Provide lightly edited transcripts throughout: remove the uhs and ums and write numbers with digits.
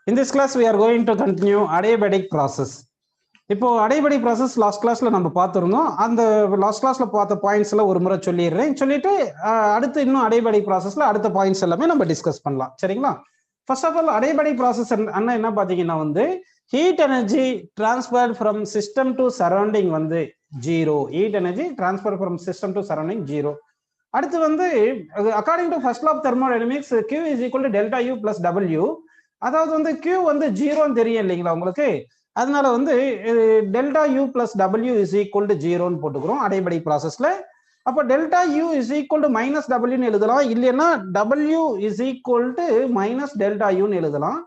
In this class, we are going to continue adiabatic process. இப்போ adiabatic process last கிளாஸ்ல நம்ம பார்த்துருந்தோம். அந்த லாஸ்ட் கிளாஸ்ல பார்த்த பாயிண்ட்ஸ் எல்லாம் ஒரு முறை சொல்லிட்டு அடுத்து இன்னும் adiabatic processல அடுத்த பாயிண்ட்ஸ் எல்லாமே நம்ம டிஸ்கஸ் பண்ணலாம். சரிங்களா? First of all adiabatic process என்ன பாத்தீங்கன்னா வந்து heat energy transferred from system to surrounding வந்து 0. heat energy transferred from system to surrounding 0. அடுத்து வந்து according to first law of thermodynamics Q is equal to delta U plus W. அதாவது வந்து Q வந்து 0 தெரியும் இல்லைங்களா உங்களுக்கு, அதனால வந்து delta U plus W is equal to 0 போட்டுக்கிறோம் adiabatic processல. அப்போ delta U is equal to minus W ன்னு எழுதலாம், இல்லைன்னா W is equal to minus delta U ன்னு எழுதலாம்.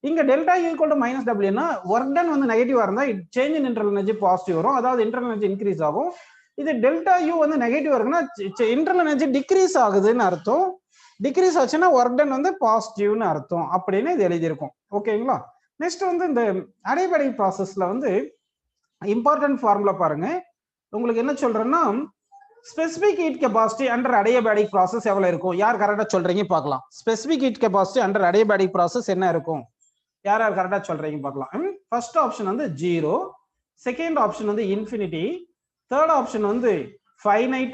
இங்க delta U equal to minus W னா ஒர்க் டன் வந்து நெகட்டிவா இருந்தா change in internal energy positive வரும், அதாவது இன்டர்னல் எனர்ஜி இன்க்ரீஸ் ஆகும். இது டெல்டா U வந்து நெகட்டிவ் இருக்குன்னா இன்டர்னல் எனர்ஜி டிக்ரீஸ் ஆகுதுன்னு அர்த்தம். டிக்ரீஸ் ஆச்சுன்னா ஒர்க் டன் வந்து பாசிட்டிவ்னு அர்த்தம் அப்படின்னு இது எழுதியிருக்கும். ஓகேங்களா? நெக்ஸ்ட் வந்து இந்த adiabatic ப்ராசஸ்ல வந்து இம்பார்ட்டன்ட் ஃபார்முலா பாருங்க. உங்களுக்கு என்ன சொல்றேன்னா specific heat capacity under adiabatic process எவ்வளவு இருக்கும்? யார் கரெக்டா சொல்றீங்க பார்க்கலாம். Specific heat capacity under adiabatic process என்ன இருக்கும்? யார் யார் கரெக்டா சொல்றீங்க பார்க்கலாம். ஃபர்ஸ்ட் ஆப்ஷன் வந்து 0, செகண்ட் ஆப்ஷன் வந்து இன்ஃபினிட்டி, தேர்ட் ஆப்ஷன் வந்து ஃபைனைட்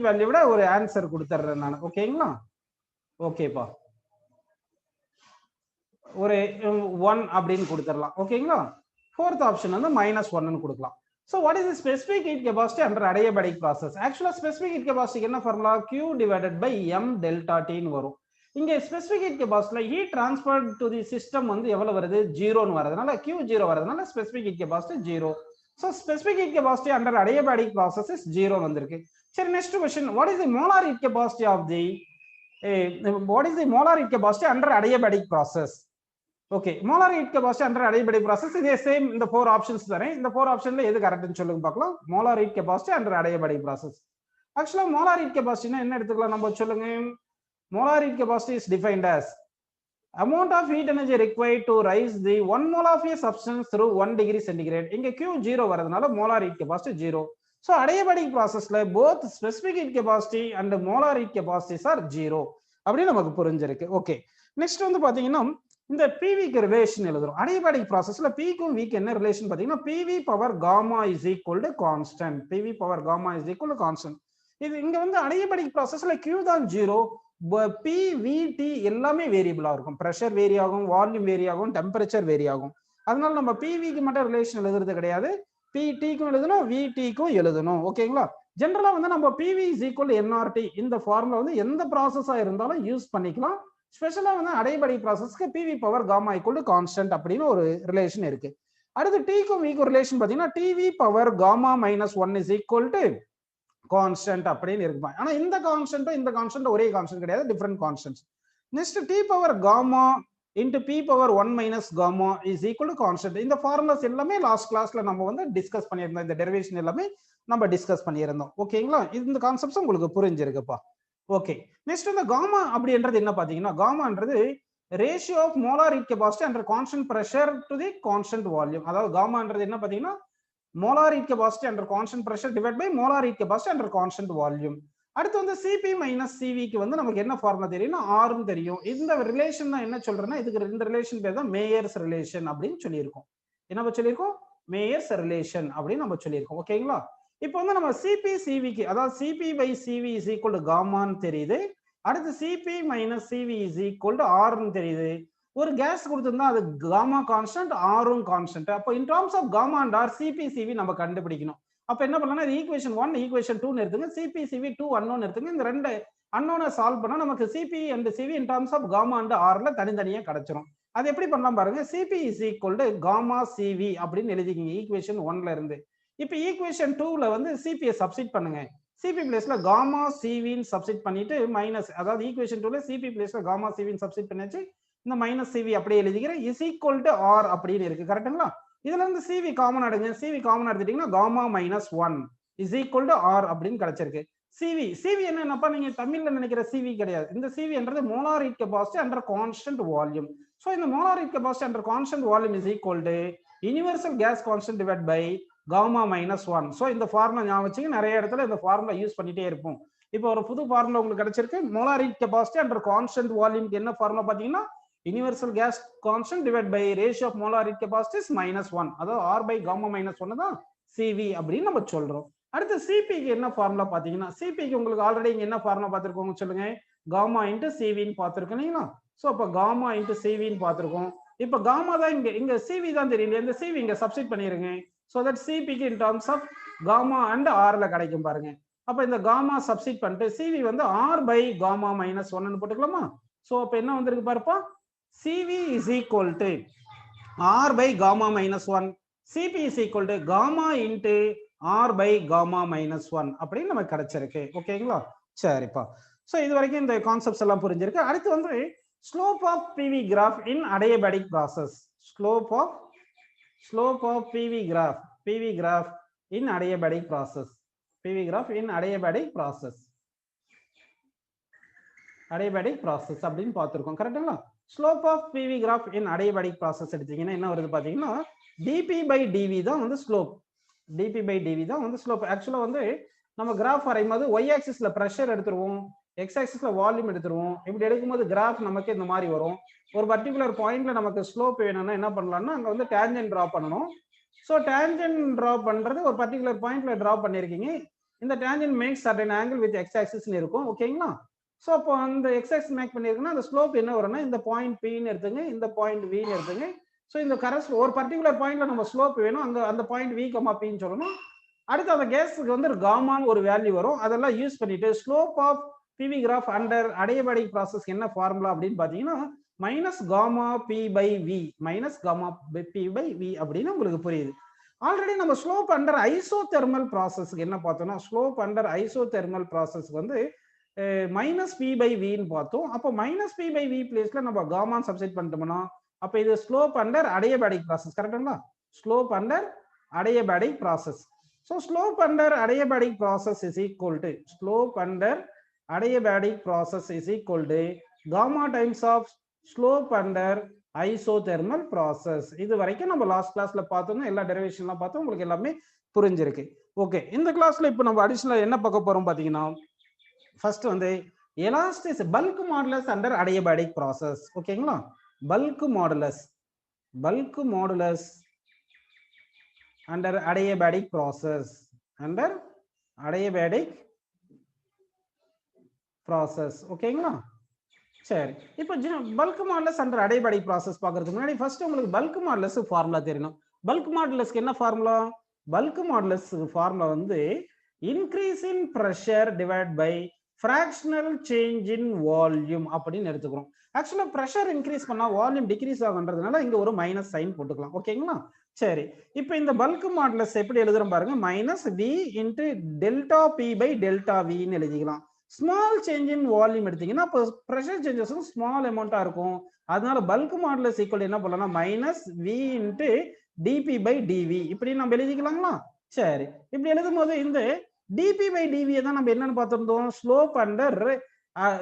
வேல்யூ விட ஒரு ஆன்சர் கொடுத்துறேன் நான். ஓகேங்களா? ஓகேப்பா, ஒரு 1 அப்படின்னு கொடுத்துடலாம். ஓகேங்களா? ஃபோர்த் ஆப்ஷன் வந்து -1 கொடுக்கலாம். So what is the specific heat capacity under adiabatic process? Actually specific heat capacity என்ன formula? Q divided by m delta T ன்னு வரும். இங்க specific heat capacity heat transferred to the system வந்து எவ்வளவு வருது? 0 ன்னு வரதுனால Q 0 வரதுனால specific heat capacity 0. So specific heat capacity under adiabatic process is 0 வந்திருக்கு. சரி, next question, what is the molar heat capacity of the under adiabatic process? Okay, molar heat capacity under adiabatic process இதே same இந்த 4 options தரேன். இந்த 4 ஆப்ஷன்ல எது கரெக்ட்னு சொல்லுங்க பார்க்கலாம். molar heat capacity under adiabatic process. ஆக்சுவலா molar heat capacity என்ன எடுத்துக்கலாம் நம்ம சொல்லுங்க. molar heat capacity is defined as amount of heat energy required to rise the 1 mole of a substance through 1 degree centigrade. இங்க Q 0 வரதுனால molar heat capacity 0. So adiabatic processல both specific heat capacity and molar heat capacities are 0 அப்படி நமக்கு புரிஞ்சிருக்கு. Okay, next வந்து பாத்தீங்கன்னா இந்த PV க்கு relation எழுதுறோம். adiabatic processல P க்கும் V க்கு என்ன ரிலேஷன் பாத்தீங்கன்னா PV power gamma is equal to constant. PV power gamma is equal to constant. இது இங்க வந்து adiabatic processல Q தான் 0, P V T எல்லாமே வேரியபிளா இருக்கும். பிரஷர் வேரி ஆகும், வால்யூம் வேரி ஆகும், டெம்பரேச்சர் வேரி ஆகும். அதனால நம்ம PV க்கு மட்டும் ரிலேஷன் எழுதுறது கிடையாது, PT க்கும் எழுதணும், VT க்கும் எழுதணும். ஓகேங்களா? ஜெனரலா வந்து நம்ம PV is equal to nRT இந்த ஃபார்முலா வந்து எந்த ப்ராசஸா இருந்தாலும் யூஸ் பண்ணிக்கலாம். ஸ்பெஷலா வந்து adiabatic ப்ராசஸ்க்கு PV power gamma equal to constant அப்படின்னு ஒரு ரிலேஷன் இருக்கு. அடுத்து T க்கும் V க்கும் ரிலேஷன் பாத்தீங்கன்னா TV power gamma -1 is equal to constant அப்படின்னு இருக்கு. ஆனா இந்த கான்ஸ்டன்ட் ஒரே கான்ஸ்டன்ட் கிடையாது, different constants. Next T power gamma into P power 1 minus gamma is equal to constant. இந்த ஃபார்முலாஸ் எல்லாமே லாஸ்ட் கிளாஸ்ல நம்ம வந்து டிஸ்கஸ் பண்ணியிருந்தோம். இந்த டெரிவேஷன் எல்லாமே நம்ம டிஸ்கஸ் பண்ணியிருந்தோம். ஓகேங்களா? இந்த கான்செப்ட்ஸ் உங்களுக்கு புரிஞ்சிருக்குப்பா. ஓகே, நெக்ஸ்ட் இந்த காமா அப்படின்றது என்ன பாத்தீங்கன்னா, காமான்றது ratio of molar heat capacity under constant pressure to the constant volume. அதாவது காமான்றது என்ன பாத்தீங்கன்னா molar heat capacity under constant pressure divide by molar heat capacity under constant volume. அடுத்து வந்து Cp மைனஸ் Cv க்கு வந்து நமக்கு என்ன ஃபார்முலா தெரியும்னா R ன்னு தெரியும். இந்த ரிலேஷன் தான் என்ன சொல்றேன்னா இதுக்கு இந்த ரிலேஷன் பேர் தான் மேயர்ஸ் ரிலேஷன் அப்படின்னு சொல்லியிருக்கோம். என்ன சொல்லியிருக்கோம்? மேயர்ஸ் ரிலேஷன் அப்படின்னு நம்ம சொல்லியிருக்கோம். ஓகேங்களா? இப்போ வந்து நம்ம Cp Cv க்கு அதாவது Cp by Cv is equal to காமான்னு தெரியுது. அடுத்து Cp minus Cv is equal to R ன்னு தெரியுது. ஒரு கேஸ் கொடுத்திருந்தா அது காமா கான்ஸ்டன்ட், ஆரும் கான்ஸ்டன்ட். அப்போ in terms of gamma and R Cp Cv நம்ம கண்டுபிடிக்கணும். அப்ப என்ன பண்ணலாம், ஈக்குவேஷன் 1 ஈக்குவேஷன் 2 எடுத்துங்க, Cp Cv 2 அன்னோன் எடுத்துங்க. இந்த ரெண்டு அன்னோனை சால்வ் பண்ணா நமக்கு Cp and Cv in terms of gamma and ஆர்ல தனித்தனியா கிடைச்சிரும். அது எப்படி பண்ணலாம் பாருங்க. Cp is equal to gamma Cv அப்படின்னு எழுதிக்கிங்க ஈக்குவேஷன் 1ல இருந்து. இப்ப ஈக்குவேஷன் 2ல வந்து Cp சப்ஸ்டிட் பண்ணுங்க. Cp பிளேஸ்ல காமா Cv சப்ஸ்டிட் பண்ணிட்டு மைனஸ், அதாவது ஈக்குவேஷன் 2ல Cp பிளேஸ்ல காமா Cv சப்ஸ்டிட் பண்ணியாச்சு. இந்த மைனஸ் Cv அப்படியே எழுதிக்கிறேன். இஸ் ஈக்குவல் டு R அப்படின்னு இருக்கு. கரெக்ட்டுங்களா? இதுல இருந்து Cv காமன் எடுங்க. Cv காமன் எடுத்துட்டீங்கன்னா gamma -1 is equal to R அப்படின்னு கிடைச்சிருக்கு. Cv என்னப்பா, நீங்க தமிழ்ல நினைக்கிற Cv கிடையாது. இந்த Cv என்றது molar heat capacity under constant volume. So இந்த molar heat capacity under constant volume is equal to universal gas constant divide by gamma -1. So இந்த ஃபார்முலா ஞாபகம் வச்சுங்க, நிறைய இடத்துல இந்த ஃபார்முலா யூஸ் பண்ணிட்டே இருப்போம். இப்போ ஒரு புது ஃபார்முலா உங்களுக்கு கிடைச்சிருக்கு. Molar heat capacity under constant வால்யூம்க்கு என்ன ஃபார்முலா பாத்தீங்கன்னா universal gas constant divide by ratio of molar heat capacity is -1. அதாவது R by gamma -1 தான் CV அப்படின்னு நம்ம சொல்றோம். அடுத்து சிபிக்கு என்ன ஃபார்முலா பாத்தீங்கன்னா, சிபிக்கு உங்களுக்கு ஆல்ரெடி இங்க என்ன ஃபார்முலா பார்த்திருக்கோங்க சொல்லுங்க, காமா இன்டு சிவின்னு பார்த்திருக்கீங்களா? சோ அப்ப காமா இன்டு சிவின்னு பார்த்திருக்கோம். இப்ப காமா தான் இங்க சிவி தான் தெரியல, இந்த சிவி இங்க சப்ஸ்டிட் பண்ணிருங்க. சோ தட் சிபிக்கு in terms of gamma and ஆர்ல கிடைக்கும் பாருங்க. அப்ப இந்த காமா சப்ஸ்டிட் பண்ணிட்டு சிவி வந்து R by gamma -1 போட்டுக்கலாமா? சோ அப்ப என்ன வந்திருக்கு பாருப்பா, CV is equal to R by gamma -1, CP is equal to gamma into R by gamma -1 அப்படின்னு நமக்கு கிடைச்சிருக்கு. ஓகேங்களா? சரிப்பா. சோ இது வரைக்கும் இந்த கான்செப்ட்ஸ் எல்லாம் புரிஞ்சிருக்கு. அடுத்து வந்து slope of PV graph in adiabatic process. Slope of PV graph in adiabatic process. PV graph in adiabatic process அப்படின்னு பார்த்திருக்கோம். கரெக்ட்டுங்களா? Slope of PV graph in adiabatic process எடுத்தீங்கன்னா என்ன வருது பாத்தீங்கன்னா, dp by dv தான் வந்து ஸ்லோப். dp by dv தான் வந்து ஸ்லோப். ஆக்சுவலா வந்து நம்ம கிராஃப் வரையும்போது y ஆக்சிஸ்ல பிரஷர் எடுத்துருவோம், x ஆக்சிஸ்ல வால்யூம் எடுத்துருவோம். இப்படி எடுக்கும்போது கிராஃப் நமக்கு இந்த மாதிரி வரும். ஒரு பர்டிகுலர் பாயிண்ட்ல நமக்கு ஸ்லோப் வேணும்னா என்ன பண்ணலாம்னா, அங்க வந்து டேன்ஜென்ட் டிரா பண்ணணும். சோ டேன்ஜென்ட் டிரா பண்றது ஒரு பர்டிகுலர் பாயிண்ட்ல டிரா பண்ணிருக்கீங்க. இந்த tangent makes certain angle with x ஆக்சிஸ்னு இருக்கும். ஓகேங்களா? சோ அப்போ அந்த x ஆக்சிஸ் மேக் பண்ணிருக்குன்னா அந்த ஸ்லோப் என்ன வரும்னா, இந்த பாயிண்ட் P ன்னு எடுத்துங்க, இந்த பாயிண்ட் V ன்னு எடுத்துங்க. சோ இந்த கரஸ்ட் ஒரு பர்டிகுலர் பாயிண்ட்ல நம்ம ஸ்லோப் வேணும், அங்க அந்த பாயிண்ட் V, P ன்னு சொல்லணும். அடுத்து அந்த கேஸ்க்கு வந்து காமான்னு ஒரு வேல்யூ வரும். அதெல்லாம் யூஸ் பண்ணிட்டு slope of PV graph under adiabatic process என்ன ஃபார்முலா அப்படின்னு பாத்தீங்கன்னா, minus gamma P by V, minus gamma P by V அப்படின்னு உங்களுக்கு புரியுது. ஆல்ரெடி நம்ம ஸ்லோப் அண்டர் ஐசோதெர்மல் ப்ராசஸ்க்கு என்ன பார்த்தோம்னா, ஸ்லோப் அண்டர் ஐசோதெர்மல் ப்ராசஸ் வந்து மைனஸ் பி பை வின்னு பார்த்தோம். அப்போ மைனஸ் பி பை வி பிளேஸ்ல நம்ம காமான் சப்ஸ்டிட் பண்ணிட்டோம்னா, அப்ப இது ஸ்லோப் அண்டர் அடியபடிக் ப்ராசஸ். கரெக்ட்டுங்களா? Slope under adiabatic process. So slope under adiabatic process is equal to gamma times of slope under isothermal process. இது வரைக்கும் நம்ம லாஸ்ட் கிளாஸ்ல பார்த்தோம், எல்லா டெரிவேஷன்லாம் பார்த்தோம், உங்களுக்கு எல்லாமே புரிஞ்சிருக்கு. ஓகே, இந்த கிளாஸ்ல இப்போ நம்ம அடிஷனலா என்ன பார்க்க போறோம் பாத்தீங்கன்னா, ஃபர்ஸ்ட் வந்து elastic bulk modulus under adiabatic process. ஓகேங்களா? Bulk modulus under adiabatic process, ஓகேங்களா? சரி, இப்போ bulk modulus under adiabatic process பார்க்கிறதுக்கு முன்னாடி ஃபர்ஸ்ட் உங்களுக்கு பல்க் மாடுலஸ் ஃபார்முலா தெரியணும். பல்க் மாடுலஸ்க்கு என்ன ஃபார்முலா? பல்க் மாடுலஸ் ஃபார்முலா வந்து increase in pressure divide by fractional change in volume அப்படின்னு எடுத்துக்கிறோம். ஆக்சுவலா பிரஷர் இன்க்ரீஸ் பண்ணா வால்யூம் டிக்ரீஸ் ஆகுன்றதுனால இங்க ஒரு மைனஸ் சைன் போட்டுக்கலாம். ஓகேங்களா? சரி, இப்போ இந்த பல்க் மாடுலஸ் எப்படி எழுதுறோம் பாருங்க, minus V into delta P by delta வின்னு எழுதிக்கலாம். ஸ்மால் சேஞ்ச் இன் வால்யூம் எடுத்தீங்கன்னா அப்போ பிரஷர் சேஞ்சஸும் ஸ்மால் அமௌண்டா இருக்கும். அதனால பல்க் மாடுலஸ் ஈக்குவல் என்ன பண்ணலாம், minus V into dP by dV இப்படி நம்ம எழுதிக்கலாங்களா? சரி, இப்படி எழுதும் போது இந்த டிபி பை டிவியை தான் நம்ம என்னன்னு பார்த்திருந்தோம், slope under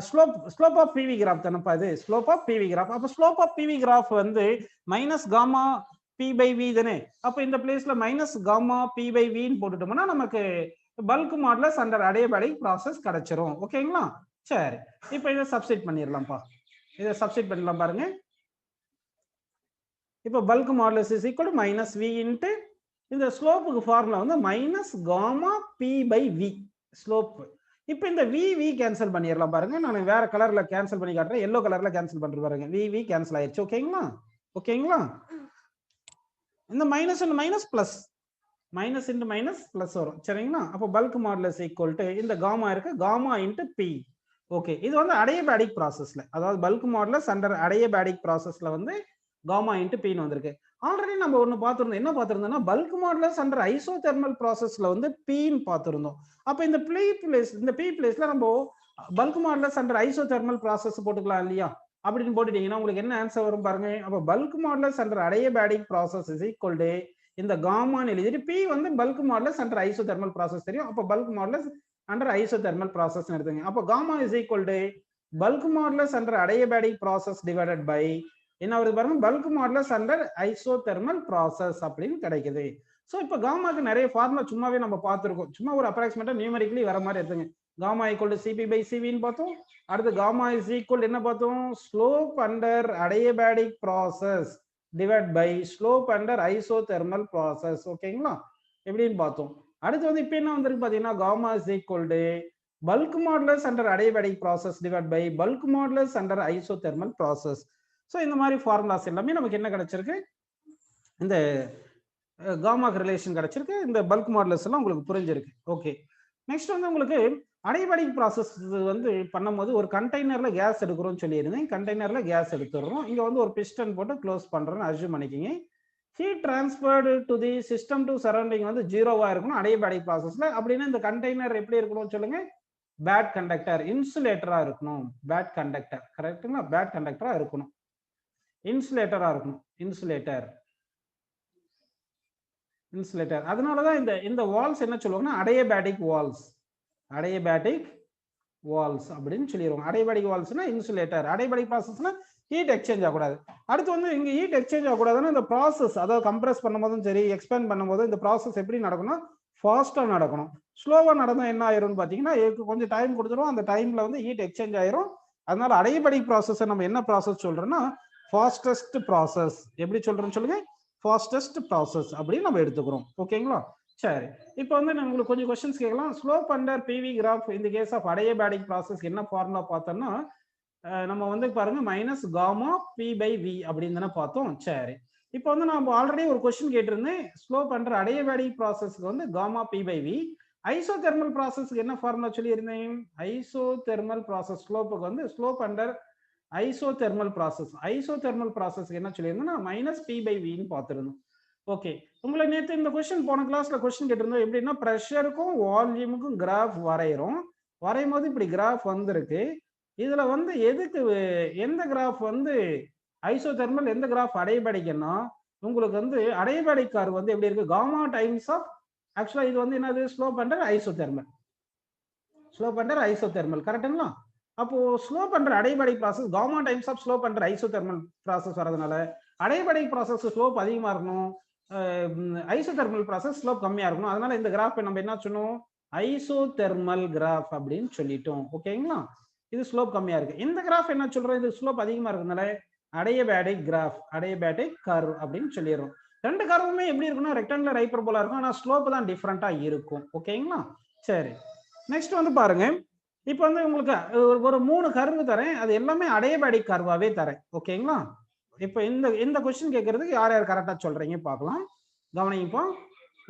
slope of PV graph தானப்பா இது, ஸ்லோப் ஆஃப் பிவி கிராஃப். அப்போ ஸ்லோப் ஆஃப் பிவி கிராஃப் வந்து minus gamma P by V தானே. அப்போ இந்த பிளேஸ்ல மைனஸ் காமா பி பை வின்னு போட்டுட்டோம்னா நமக்கு bulk modulus under adiabatic process கிடைச்சிரும். ஓகேங்களா? சரி, இப்போ இதை சப்ஸ்டிட் பண்ணிடலாம்ப்பா. இதை சப்ஸ்டிட் பண்ணலாம் பாருங்க. இப்போ bulk modulus is equal to minus V into இந்த ஸ்லோப்புக்கு ஃபார்முலா வந்து minus gamma P by V slope. இப்போ இந்த வி கேன்சல் பண்ணிடலாம் பாருங்க. நான் வேற கலர்ல கேன்சல் பண்ணி காட்டுறேன், எல்லோ கலர்ல கேன்சல் பண்றது பாருங்க. வி கேன்சல் ஆயிடுச்சு. ஓகேங்களா? இந்த minus into minus plus, minus into minus plus வரும். சரிங்களா? அப்போ பல்க் மாடுலஸ் ஈக்குவல் டு இந்த காமா இருக்கு, காமா இன்டு பி. ஓகே, இது வந்து அடியபடிக் ப்ராசஸ்ல, அதாவது பல்க் மாடுலஸ் அண்டர் அடியபடிக் ப்ராசஸ்ல வந்து காமா இன்டு பின்னு வந்திருக்கு. ஆல்ரெடி நம்ம ஒன்னு பார்த்திருந்தோம், என்ன பார்த்திருந்தோம்னா பல்க் மாடுலஸ் அண்டர் ஐசோதெர்மல் ப்ராசஸ்ல வந்து பின்னு பார்த்திருந்தோம். அப்ப இந்த பி பிளேஸ்ல நம்ம bulk modulus under isothermal process போட்டுக்கலாம் இல்லையா? அப்படின்னு போட்டுட்டீங்கன்னா உங்களுக்கு என்ன ஆன்சர் வரும் பாருங்க. அப்ப bulk modulus under adiabatic process is equal to இந்த காமான்னு எழுதிட்டு பி வந்து bulk modulus under isothermal process தெரியும். அப்ப bulk modulus under isothermal process எடுத்துங்க. அப்ப gamma is equal to bulk modulus under adiabatic process divided by என்ன வருது பாருங்க, bulk modulus under isothermal process அப்படின்னு கிடைக்குது. சோ இப்போ காமாக்கு நிறைய ஃபார்முலா சும்மாவே நம்ம பார்த்திருக்கோம். சும்மா ஒரு அப்ராக்சிமேட்டா நியூமெரிக்கலி வர மாதிரி எடுத்துங்க. Gamma equal to CP by சிவின்னு பார்த்தோம். அடுத்து காமா இஸ் ஈக்குவல் என்ன பார்த்தோம், slope under adiabatic process divide by slope under isothermal process. ஓகேங்களா, எப்படின்னு பார்த்தோம். அடுத்து வந்து இப்போ என்ன வந்திருக்கு பார்த்தீங்கன்னா, gamma is equal to bulk modulus under adiabatic process divide by bulk modulus under isothermal process. So இந்த மாதிரி ஃபார்முலாஸ் எல்லாமே நமக்கு என்ன கிடைச்சிருக்கு, இந்த காமாக்கு ரிலேஷன் கிடைச்சிருக்கு. இந்த பல்க் மாடுலஸ் எல்லாம் உங்களுக்கு புரிஞ்சிருக்கு. ஓகே, நெக்ஸ்ட் வந்து உங்களுக்கு அடிபடிக் ப்ராசஸ் வந்து பண்ணும்போது ஒரு கண்டெய்னர்ல கேஸ் எடுக்கிறோம்னு சொல்லியிருந்தேன். கண்டெய்னர்ல கேஸ் எடுத்துடுறோம். இங்க வந்து ஒரு பிஸ்டன் போட்டு க்ளோஸ் பண்றோம்னு அஸ்யூம் பண்ணிக்கிங்க. Heat transferred to the system to surrounding வந்து ஜீரோவா இருக்கணும் அடிபடிக் ப்ராசஸ்ல. அப்படின்னா இந்த கண்டெய்னர் எப்படி இருக்கணும் சொல்லுங்க, பேட் கண்டக்டர், இன்சுலேட்டரா இருக்கணும். பேட் கண்டக்டர் கரெக்ட்டுங்களா, பேட் கண்டக்டரா இருக்கணும், இன்சுலேட்டரா இருக்கணும். Insulator insulator. அதனாலதான் இந்த வால்ஸ் என்ன சொல்லுவாங்கன்னா அடியபேடிக் வால்ஸ், அடியபேடிக் வால்ஸ் அப்படின்னு சொல்லிடுவாங்க. Adiabatic வால்ஸ்னா insulator, adiabatic ப்ராசஸ்னா heat exchange ஆகக்கூடாது. அடுத்து வந்து இங்க ஹீட் எக்ஸ்சேஞ்ச் ஆகக்கூடாதுன்னா இந்த ப்ராசஸ், அதாவது கம்ப்ரஸ் பண்ணும்போதும் சரி எக்ஸ்பேண்ட் பண்ணும்போது இந்த ப்ராசஸ் எப்படி நடக்கணும், ஃபாஸ்டா நடக்கணும். ஸ்லோவா நடந்தா என்ன ஆயிரும்னு பாத்தீங்கன்னா கொஞ்சம் டைம் கொடுத்துரும், அந்த டைம்ல வந்து ஹீட் எக்ஸ்சேஞ்ச் ஆயிரும். அதனால அடியபேடிக் ப்ராசஸ் நம்ம என்ன ப்ராசஸ் சொல்றோம்னா ஃபாஸ்டஸ்ட் ப்ராசஸ். எப்படி சொல்றோம்னு சொல்லுங்க, ஃபாஸ்டஸ்ட் ப்ராசஸ் அப்படின்னு நம்ம எடுத்துக்கிறோம். ஓகேங்களா, சரி. இப்போ வந்து நான் உங்களுக்கு கொஞ்சம் கொஸ்டின்ஸ் கேட்கலாம். ஸ்லோப் அண்டர் பிவி கிராஃப் இந்த கேஸ் ஆஃப் அடியபேடிக் ப்ராசஸ் என்ன ஃபார்முலா பார்த்தோம்னா நம்ம வந்து பாருங்க minus gamma P by V அப்படின்னு தானே பார்த்தோம். சரி, இப்போ வந்து நான் ஆல்ரெடி ஒரு கொஸ்டின் கேட்டிருந்தேன். ஸ்லோப் அண்டர் அடியபேடிக் ப்ராசஸ்க்கு வந்து gamma P by V. Isothermal ப்ராசஸ்க்கு என்ன ஃபார்முலா சொல்லியிருந்தேன், ஐசோதெர்மல் ப்ராசஸ் ஸ்லோப்புக்கு வந்து slope under isothermal process, isothermal ப்ராசஸ்க்கு என்ன சொல்லியிருந்தோம்னா மைனஸ் பி பை வின்னு பார்த்துருந்தோம். ஓகே, உங்களை நேற்று இந்த கொஸ்டின் போன கிளாஸ்ல கொஸ்டின் கேட்டிருந்தோம். எப்படின்னா ப்ரெஷருக்கும் வால்யூமுக்கும் கிராஃப் வரைகிறோம். வரையும் போது இப்படி கிராஃப் வந்திருக்கு. இதுல வந்து எதுக்கு எந்த கிராஃப் வந்து ஐசோதெர்மல், எந்த கிராஃப் அடியபேடிக்னா உங்களுக்கு வந்து அடியபேடிக் கர்வ் வந்து எப்படி இருக்கு, காமா டைம்ஸ் ஆஃப், ஆக்சுவலா இது வந்து என்னது slope under isothermal, slope under isothermal கரெக்ட்டுங்களா. அப்போ slope under adiabatic process gamma times of slope under isothermal process வரதுனால அடியபேடிக் ப்ராசஸ் ஸ்லோப் அதிகமா இருக்கணும், ஐசோதெர்மல் ப்ராசஸ் ஸ்லோப் கம்மியா இருக்கணும். அதனால இந்த கிராஃப் நம்ம என்ன சொன்னோம், ஐசோதெர்மல் கிராஃப் அப்படின்னு சொல்லிட்டோம். ஓகேங்களா, இது ஸ்லோப் கம்மியா இருக்கு. இந்த கிராஃப் என்ன சொல்றோம், இது ஸ்லோப் அதிகமா இருக்கிறதுனால அடியபேடிக் கிராஃப், அடியபேடிக் கர்வ் அப்படின்னு சொல்லிடுறோம். ரெண்டு கர்வுமே எப்படி இருக்குன்னா ரெக்டாங்குலர் ஹைப்பர்போலா இருக்கும், ஆனா ஸ்லோப் தான் டிஃபரெண்டா இருக்கும். ஓகேங்களா, சரி. நெக்ஸ்ட் வந்து பாருங்க, இப்போ வந்து உங்களுக்கு ஒரு 3 கர்வு தரேன், அது எல்லாமே அடியபேடிக் கர்வாவே தரேன். ஓகேங்களா, இப்போ இந்த கொஸ்டின் கேட்கறதுக்கு யார் யார் கரெக்டா சொல்றீங்க பார்க்கலாம், கவனிப்போ.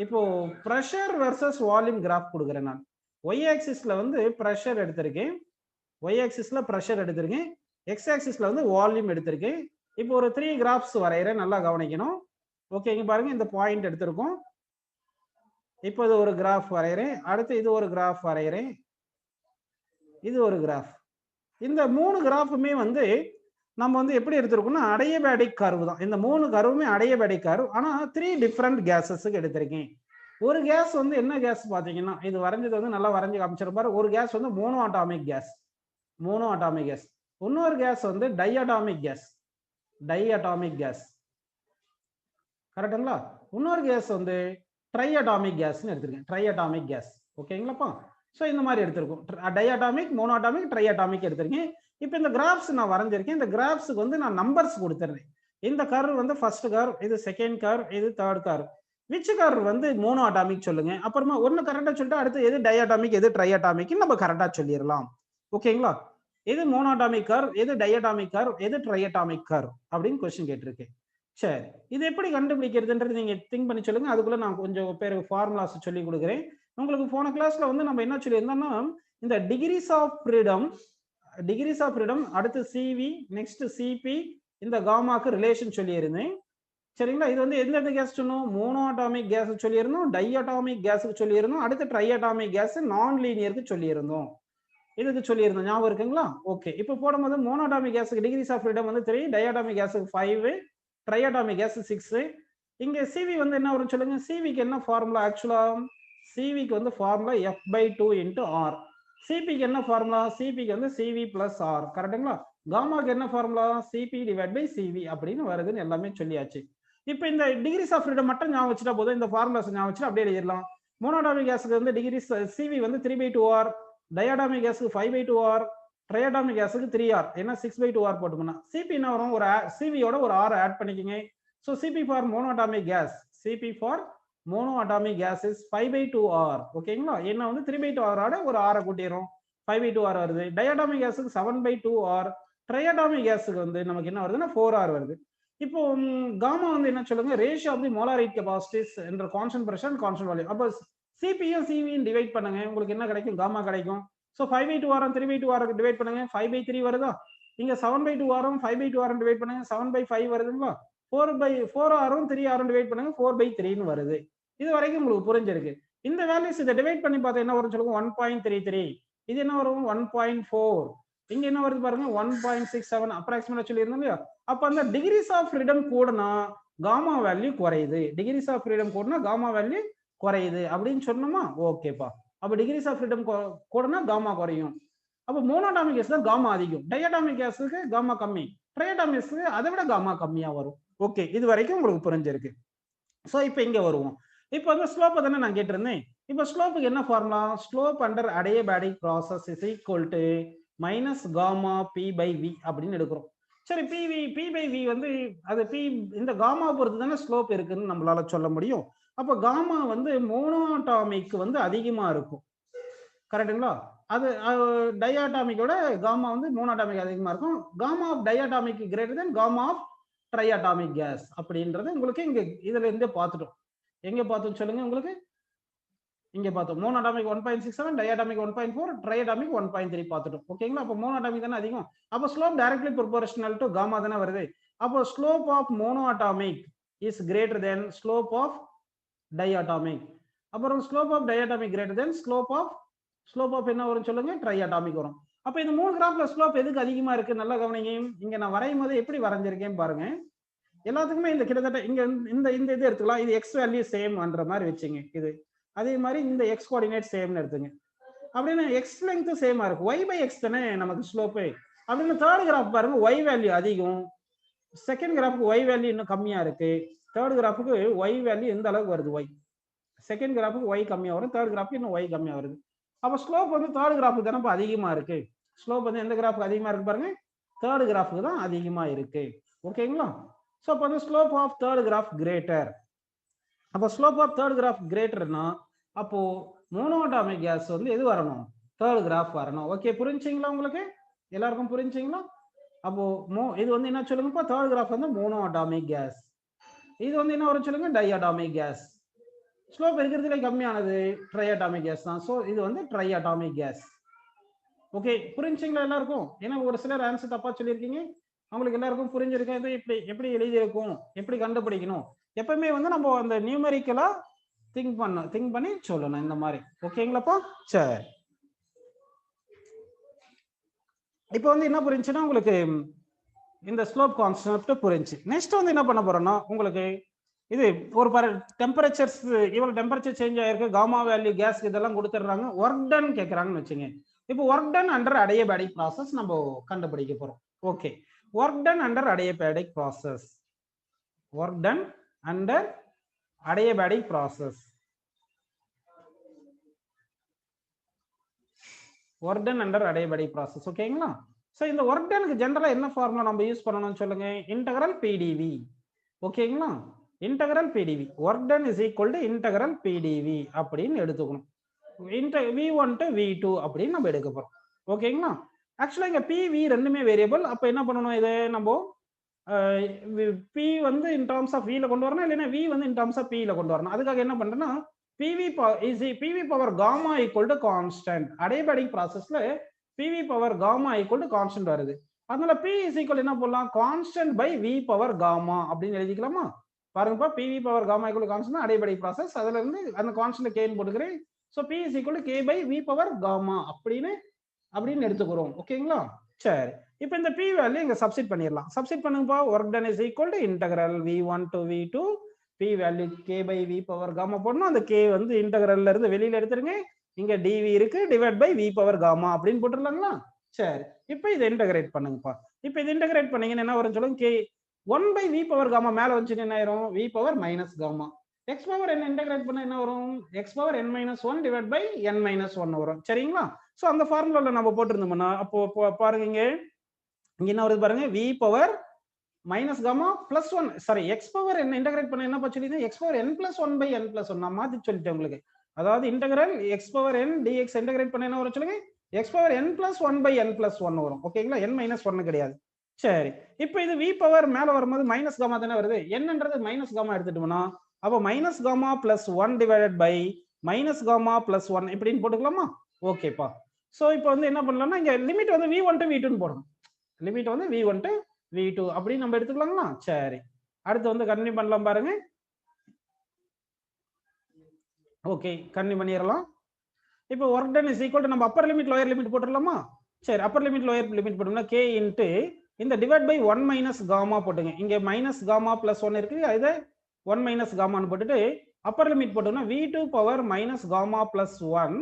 இப்போ பிரஷர் வெர்சஸ் வால்யூம் கிராஃப் கொடுக்குறேன் நான். ஒய் ஆக்சிஸ்ல வந்து பிரஷர் எடுத்திருக்கேன், ஒய் ஆக்சிஸ்ல பிரஷர் எடுத்திருக்கேன், எக்ஸ் ஆக்சிஸ்ல வந்து வால்யூம் எடுத்திருக்கேன். இப்போ ஒரு 3 கிராஃப்ஸ் வரைகிறேன், நல்லா கவனிக்கணும். ஓகே, இங்க பாருங்க இந்த பாயிண்ட் எடுத்திருக்கோம். இப்போ இது ஒரு கிராஃப் வரைகிறேன், அடுத்து இது ஒரு கிராஃப் வரைகிறேன், இது ஒரு கிராஃப். இந்த 3 கிராஃபுமே வந்து நம்ம வந்து எப்படி எடுத்திருக்கோம்னா அடியபேடிக் கர்வ் தான். இந்த 3 கர்வுமே அடியபேடிக் கர்வ், ஆனா 3 டிஃபரெண்ட் கேஸஸ்க்கு எடுத்திருக்கேன். ஒரு கேஸ் வந்து என்ன கேஸ் பாத்தீங்கன்னா, இது வரைஞ்சது வந்து நல்லா வரைஞ்சு காமிச்சிருப்பாரு. ஒரு கேஸ் வந்து mono atomic gas, mono atomic gas. இன்னொரு கேஸ் வந்து டைஅட்டாமிக் கேஸ், டைஅட்டாமிக் கேஸ் கரெக்ட்டுங்களா. இன்னொரு கேஸ் வந்து ட்ரைஅட்டாமிக் கேஸ்னு எடுத்திருக்கேன், ட்ரைஅட்டாமிக் கேஸ். ஓகேங்களாப்பா, ஸோ இந்த மாதிரி எடுத்திருக்கோம். டைஅட்டாமிக், மோனோஅட்டாமிக், ட்ரைஅட்டாமிக் எடுத்திருக்கேன். இப்போ இந்த கிராஃப்ஸ் நான் வரைஞ்சிருக்கேன். இந்த கிராஃப்ஸுக்கு வந்து நான் நம்பர்ஸ் கொடுத்துறேன். இந்த கர்வ் வந்து ஃபர்ஸ்ட் கர்வ், இது செகண்ட் கர்வ், இது தேர்ட் கர்வ். விச் கர்வ் வந்து மோனோ அட்டாமிக் சொல்லுங்க. அப்புறமா ஒன்னு கரெக்டா சொல்லிட்டு அடுத்து எது டைஅட்டாமிக் எது ட்ரைஅட்டாமிக் நம்ம கரெக்டா சொல்லிடலாம். ஓகேங்களா, எது மோனோஅட்டாமிக் கர்வ், எது டைஅட்டாமிக் கர்வ், எது ட்ரைஅட்டாமிக் கர்வ் அப்படின்னு கொஸ்டின் கேட்டிருக்கேன். சரி, இது எப்படி கண்டுபிடிக்கிறதுன்றது நீங்க திங்க் பண்ணி சொல்லுங்க. அதுக்குள்ள நான் கொஞ்சம் பேர் ஃபார்முலாஸ் சொல்லி கொடுக்குறேன். உங்களுக்கு போன கிளாஸ்ல வந்து நம்ம என்ன சொல்லியிருந்தோம்னா இந்த degrees of freedom, degrees of freedom, அடுத்து சிவி, நெக்ஸ்ட் சிபி, இந்த காமாக்கு ரிலேஷன் சொல்லியிருந்தேன். சரிங்களா, இது வந்து எந்தெந்த கேஸ் சொன்னோம், மோனோ அட்டாமிக் கேஸ் சொல்லியிருந்தோம், டைஅட்டாமிக் கேஸுக்கு சொல்லியிருந்தோம், அடுத்து ட்ரைஅட்டாமிக் கேஸ் நான் லீனியருக்கு சொல்லியிருந்தோம். இதுக்கு சொல்லியிருந்தோம், ஞாபகம் இருக்குங்களா. ஓகே, இப்போ போடும்போது மோனோடாமிக் கேஸுக்கு டிகிரிஸ் ஆஃப் ஃப்ரீடம் வந்து 3, டைஅட்டாமிக் கேஸுக்கு 5, ட்ரைஅட்டாமிக் கேஸ் 6. இங்க சிவி வந்து என்ன வரும் சொல்லுங்க, சிவிக்கு என்ன ஃபார்முலா, ஆக்சுவலா சிவிக்கு வந்து ஃபார்முலா f/2 × r. சிபிக்கு என்ன ஃபார்முலா, சிபிக்கு வந்து சிவி பிளஸ் ஆர் கரெக்ட்டுங்களா. காமாக்கு என்ன formula, CP divide by CV அப்படின்னு வருதுன்னு எல்லாமே சொல்லியாச்சு. இப்போ இந்த டிகிரிஸ் ஆஃப் ஃப்ரீடம் மட்டும் ஞாபகம் வச்சுட்டா போதும், இந்த ஃபார்முலாஸ் ஞாபகம் வச்சுட்டு அப்படியே எழுதிடலாம். மோனோடாமிக் கேஸுக்கு வந்து டிகிரிஸ் சிவி வந்து 3/2r, டயடாமிக் கேஸுக்கு 5/2R, ட்ரையடாமிக் கேஸுக்கு 3R, ஏன்னா 6/2R போட்டுக்கோங்க. சிபி என்ன வரும், ஒரு சிபியோட ஒரு R ஆட் பண்ணிக்கோங்க. So CP for monoatomic gas, CP for monoatomic gas is 5/2R. ஓகேங்களா, என்ன வந்து 3/2R ஆட ஒரு R கூட்டிடுறோம், 5/2R வருது. டயடாமிக் கேஸுக்கு 7/2R, ட்ரையடாமிக் கேஸுக்கு வந்து நமக்கு என்ன வருதுன்னா 4R வருது. இப்போ காமா வந்து என்ன சொல்லுங்க, ratio of the molar heat capacities என்ற constant pressure and constant volume. அப்போ சிபியும் சிவியும் டிவைட் பண்ணுங்க, உங்களுக்கு என்ன கிடைக்கும், காமா கிடைக்கும். ஸோ 5/2R 3/2R டிவைட் பண்ணுங்க, 5/3 வருதா. இங்க 7/2R 5/2R டிவைட் பண்ணுங்க, 7/5 வருதுங்களா. 4/4R 3R டிவைட் பண்ணுங்க, 4/3 வருது. இது வரைக்கும் உங்களுக்கு புரிஞ்சிருக்கு. இந்த வேல்யூஸ் இதை டிவைட் பண்ணி பார்த்தா என்ன வரும் சொல்லுங்க, 1.33. இது என்ன வரும் 1.4. இங்க என்ன வருது பாருங்க 1.67 அப்ராக்சிமேட்டா சொல்லியிருந்தோம் இல்லையா. அப்ப அந்த டிகிரிஸ் ஆஃப் ஃப்ரீடம் கூடனா காமா வேல்யூ குறையுது, டிகிரிஸ் ஆஃப் ஃப்ரீடம் கூடனா காமா வேல்யூ குறையுது அப்படின்னு சொன்னோமா. ஓகேப்பா, அப்ப டிகிரிஸ் ஆஃப் ஃப்ரீடம் கூடனா காமா குறையும். அப்ப மோனோடாமிக் கேஸ் தான் காமா அதிகம், டயடாமிக் கேஸுக்கு காமா கம்மி, ட்ரையடாமிக்ஸ்க்கு அதை விட காமா கம்மியா வரும். ஓகே, இது வரைக்கும் உங்களுக்கு புரிஞ்சிருக்கு. ஸோ இப்போ இங்க வருவோம். இப்போ வந்து ஸ்லோப் தானே நான் கேட்டிருந்தேன். இப்போ ஸ்லோப்புக்கு என்ன formula, slope under adiabatic process is equal to minus gamma P by V அப்படின்னு எடுக்கிறோம். சரி, பி பை வி வந்து அது பி, இந்த காமா பொறுத்து தானே ஸ்லோப் இருக்குன்னு நம்மளால சொல்ல முடியும். அப்போ காமா வந்து மோனோஅட்டாமிக் வந்து அதிகமா இருக்கும், கரெக்டுங்களா. அது டயாட்டாமிக்கோட காமா வந்து மோனோஅட்டாமிக் அதிகமா இருக்கும். Gamma of diatomic greater than gamma of triatomic gas அப்படின்றது உங்களுக்கு இங்க இதுல இருந்தே பார்த்துட்டோம். எங்க பார்த்தோம் சொல்லுங்க, உங்களுக்கு இங்க பார்த்தோம் மோனோஅட்டாமிக் 1.67, டயாட்டாமிக் 1.4, ட்ரைஅட்டாமிக் 1.3 பார்த்துட்டோம். ஓகேங்களா. அப்போ மோனோஅட்டாமிக் தானே அதிகம், அப்போ slope directly proportional to gamma தானே வருது. அப்போ slope of monoatomic is greater than slope of diatomic. அப்புறம் slope of diatomic greater than slope of என்ன வரும் சொல்லுங்க, ட்ரைஅட்டாமிக் வரும். அப்ப இந்த மூணு கிராஃப்ல ஸ்லோப் எதுக்கு அதிகமா இருக்கு நல்லா கவனிங்க. இங்க நான் வரையும் போது எப்படி வரைஞ்சிருக்கேன் பாருங்க. எல்லாத்துக்குமே இந்த கிட்டத்தட்ட இங்க இந்த இது எடுத்துக்கலாம். இது எக்ஸ் வேல்யூ சேம் பண்ற மாதிரி வச்சுங்க. இது அதே மாதிரி இந்த எக்ஸ் கோஆர்டினேட் சேம்னு எடுத்துங்க. அப்படின்னு எக்ஸ் லெங்த் சேமா இருக்கு, ஒய் பை எக்ஸ் தானே நமக்கு ஸ்லோப்பு. அப்படின்னு தேர்ட் கிராஃப் பாருங்க, ஒய் வேல்யூ அதிகம், செகண்ட் கிராஃபுக்கு ஒய் வேல்யூ இன்னும் கம்மியா இருக்கு, தேர்ட் கிராஃபுக்கு ஒய் வேல்யூ எந்த அளவுக்கு வருது, ஒய் செகண்ட் கிராஃபுக்கு ஒய் கம்மியா வரும், தேர்ட் கிராஃபுக்கு இன்னும் ஒய் கம்மியா வருது. அப்போ ஸ்லோப் வந்து தேர்ட் கிராஃபுக்கு தானே அதிகமா இருக்கு. ஸ்லோப் வந்து எந்த கிராஃபுக்கு அதிகமா இருக்கு பாருங்க, தேர்ட் கிராஃபுக்கு தான் அதிகமா இருக்கு. ஓகேங்களா. ஸோ அப்போ வந்து slope of third graph greater. அப்போ ஸ்லோப் ஆஃப் தேர்ட் கிராஃப் கிரேட்டர்னா அப்போ மோனோஅட்டாமிக் கேஸ் வந்து எது வரணும், தேர்ட் கிராஃப் வரணும். ஓகே, புரிஞ்சுங்களா உங்களுக்கு எல்லாருக்கும் புரிஞ்சுங்களா. அப்போ இது வந்து என்ன சொல்லுங்கப்பா, தேர்ட் கிராஃப் வந்து மோனோஅட்டாமிக் கேஸ், இது வந்து என்ன வரும் சொல்லுங்க, டைஅட்டாமிக் கேஸ். ஸ்லோப் இருக்கிறதுல கம்மியானது ட்ரைஅட்டாமிக் கேஸ் தான். ஸோ இது வந்து ட்ரைஅட்டாமிக் கேஸ். ஓகே, புரிஞ்சுங்களா எல்லாருக்கும். ஏன்னா ஒரு சிலர் ஆன்சர் தப்பா சொல்லியிருக்கீங்க, அவங்களுக்கு எல்லாருக்கும் புரிஞ்சிருக்கேன். இது எப்படி எழுதியிருக்கும், எப்படி கண்டுபிடிக்கணும், எப்பவுமே வந்து நம்ம அந்த நியூமெரிக்கலா திங்க் பண்ணி சொல்லணும் இந்த மாதிரி. ஓகேங்களாப்பா. சரி, இப்போ வந்து என்ன புரிஞ்சுன்னா உங்களுக்கு இந்த ஸ்லோப் கான்செப்ட் புரிஞ்சு. நெக்ஸ்ட் வந்து என்ன பண்ண போறோம்னா உங்களுக்கு இது ஒரு டெம்பரேச்சர்ஸ், இவ்வளவு டெம்பரேச்சர் சேஞ்ச் ஆயிருக்கு, காமா வேல்யூ கேஸ் இதெல்லாம் கொடுத்துட்றாங்க, ஒர்க் டன் கேட்கறாங்கன்னு வச்சுங்க. இப்போ work done under adiabatic process நம்ம கண்டுபிடிக்க போறோம். Okay, work done under adiabatic process, work done under adiabatic process, work done under adiabatic process. ஓகேங்களா. ஸோ இந்த ஒர்க் டனுக்கு ஜென்ரலா என்ன ஃபார்முலா நம்ம யூஸ் பண்ணணும்னு சொல்லுங்க, இன்டெக்ரல் பிடிவி. ஓகேங்களா, integral PdV, work done is equal to integral PdV அப்படின்னு எடுத்துக்கணும். v1 to v2 அப்படின்னு நம்ம எடுக்க போறோம். ஓகேங்களா. ஆக்சுவலா இங்க pv ரெண்டுமே வேரியபிள். அப்ப என்ன பண்ணணும், இதை நம்ம p வந்து இன் டர்ம்ஸ் ஆஃப் v ல கொண்டு வரணும், இல்லைன்னா v வந்து இன் டர்ம்ஸ் ஆஃப் p ல கொண்டு வரணும். அதுக்காக என்ன பண்றேன்னா pv power gamma equal to constant. Adiabatic ப்ராசஸ்ல pv power gamma equal to constant வருது. அதனால p இஸ் ஈக்குவல் என்ன போடலாம், constant by v power gamma அப்படின்னு எழுதிக்கலாமா. பாருங்கப்பா, pv power gamma equal constant adiabatic process, அதுல இருந்து அந்த கான்ஸ்டன்ட் கேன்னு போட்டுக்கிறேன். So p is equal to k by v power gamma அப்படின்னு எடுத்துக்கிறோம். ஓகேங்களா. சரி, இப்போ இந்த p வேல்யூ இங்க சப்ஸ்டிட் பண்ணிடலாம். சப்ஸ்டிட் பண்ணுங்கப்பா. Work done is equal to integral v1 to v2, p value k by v power gamma போடணும். அந்த k வந்து இன்டெக்ரல்ல இருந்து வெளியில எடுத்துருங்க, இங்க dv இருக்கு, divide by v power gamma அப்படின்னு போட்டுடலாங்களா. சரி, இப்போ இதை இன்டெகிரேட் பண்ணுங்கப்பா. இப்போ இது இன்டெகிரேட் பண்ணீங்கன்னா என்ன வரும் சொல்லுங்க, k 1 by v power gamma மேல வந்துச்சு என்ன ஆயிரும், v power minus gamma. x power n integrate பண்ண என்ன வரும், x power n minus 1 divide by n minus 1 வரும். சரிங்களா. ஸோ அந்த ஃபார்முலால நம்ம போட்டிருந்தோம்னா அப்போ பாருங்க இங்க என்ன வருது பாருங்க v power minus gamma plus 1 sorry x power என்ன இன்டகிரேட் பண்ண என்ன சொல்லிருந்தேன் x power n plus 1 by n plus 1 நான் மாத்தி சொல்லிட்டேன் உங்களுக்கு. அதாவது integral x power n dx integrate பண்ண என்ன வரும் சொல்லுங்க x power n plus 1 by n plus 1 வரும். ஓகேங்களா, n மைனஸ் 1 கிடையாது. சரி, இப்போ இது v பவர் மேல வரும்போது மைனஸ் காமா தானே வருது, என்னன்றது மைனஸ் காமா எடுத்துட்டோம்னா அப்போ minus gamma plus 1 divided by minus gamma plus 1 இப்படின்னு போட்டுக்கலாமா? ஓகேப்பா. ஸோ இப்போ வந்து என்ன பண்ணலாம்னா இங்க லிமிட் வந்து v1 டு v2 போடணும். லிமிட் வந்து v1 டு v2 அப்படின்னு நம்ம எடுத்துக்கலாங்களா? சரி, அடுத்து வந்து கண்டினியூ பண்ணலாம் பாருங்க. ஓகே, கண்டினியூ பண்ணிடலாம். இப்போ work done is equal to நம்ம அப்பர் லிமிட் லோயர் லிமிட் போட்டுடலாமா? சரி, அப்பர் லிமிட் லோயர் லிமிட் போட்டோம்னா k இன்ட்டு இந்த டிவைட் பை 1 மைனஸ் காமா போட்டுங்க. இங்க மைனஸ் காமா பிளஸ் 1 இருக்கு, இதை 1 மைனஸ் காமான்னு போட்டுட்டு அப்பர் லிமிட் போட்டோம்னா v2 power minus gamma plus 1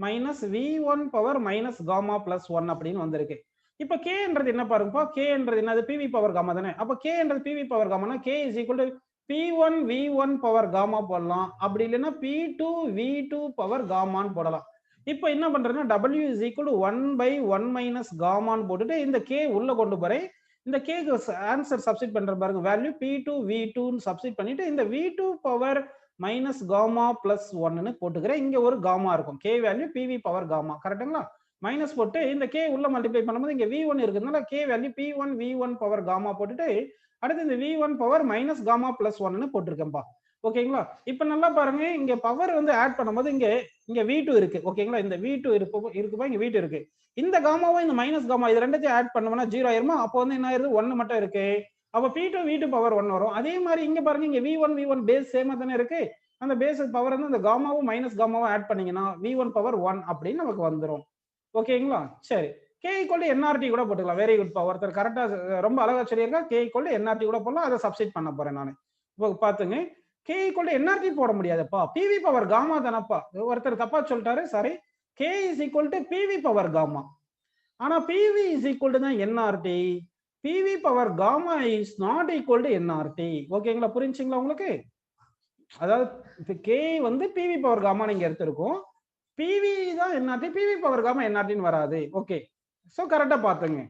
minus v1 power minus gamma plus 1 அப்படின்னு வந்திருக்கு. இப்போ k என்றது என்ன பாருங்கப்பா, k என்றது என்னது pv பவர் காமா தானே. அப்போ k என்றது pv பவர் காமானா k is equal to p1 v1 power gamma போடலாம், அப்படி இல்லைன்னா p2 v2 பவர் காமான்னு போடலாம். இப்போ என்ன பண்றேன்னா w is equal to 1 by 1 minus காமான்னு போட்டுட்டு இந்த k உள்ள கொண்டு போறேன். இந்த k க்கு ஆன்சர் சப்ஸ்டிட் பண்ற பாருங்க, வேல்யூ p2 v2 ன்னு சப்ஸ்டிட் பண்ணிட்டு இந்த v2 power minus gamma plus 1ன்னு போட்டுக்கிறேன். இங்க ஒரு காமா இருக்கும், k value pv power gamma, கரெக்ட்டுங்களா? மைனஸ் போட்டு இந்த k உள்ள மல்டிப்ளை பண்ணும்போது இங்க v1 இருக்குதுனால k value p1 v1 power gamma போட்டுட்டு அடுத்து இந்த v1 power minus gamma plus 1ன்னு போட்டிருக்கேன்ப்பா. ஓகேங்களா, இப்போ நல்லா பாருங்க, இங்க பவர் வந்து ஆட் பண்ணும்போது இங்க v2 இருக்கு. ஓகேங்களா, இந்த v2 இருக்குப்பா, இங்க v2 இருக்கு. இந்த காமாவும் இந்த மைனஸ் காமா இது ரெண்டுத்தையும் ஆட் பண்ணோம்னா 0 ஆயிருமா? அப்போ வந்து என்ன ஆயிருது, 1 மட்டும் இருக்கு. அப்போ p2 v2 பவர் 1 வரும். அதே மாதிரி இங்க பாருங்க, இங்க v1 பேஸ் சேமா தானே இருக்கு. அந்த பேஸ் பவர் வந்து இந்த காமாவும் மைனஸ் காமாவும் ஆட் பண்ணீங்கன்னா v1 பவர் 1 அப்படின்னு நமக்கு வந்துடும். ஓகேங்களா, சரி, k ஈக்குவல் டு nrt கூட போட்டுக்கலாம். வெரி குட் பா, ஒருத்தர் கரெக்டா ரொம்ப அழகா சொல்லியிருக்கா. k ஈக்குவல் டு nrt கூட போடலாம், அதை சப்ஸ்டிட் பண்ண போறேன் நான். இப்போ பாத்துங்க, k ஈக்குவல் டு nrt போட முடியாதுப்பா, pv பவர் காமா தானப்பா. ஒருத்தர் தப்பா சொல்லிட்டாரு, sorry. k is equal to pv power gamma, ஆனா pv இஸ் ஈக்குவல் டு தான் nrt. pv power gamma is not equal to nrt. ஓகேங்களா, புரிஞ்சுங்களா உங்களுக்கு? அதாவது k வந்து pv பவர் காமா நீங்க எடுத்திருக்கோம், pv தான் nrt, pv பவர் காமா nrtன்னு வராது. ஓகே, சோ கரெக்டா பாத்துங்க.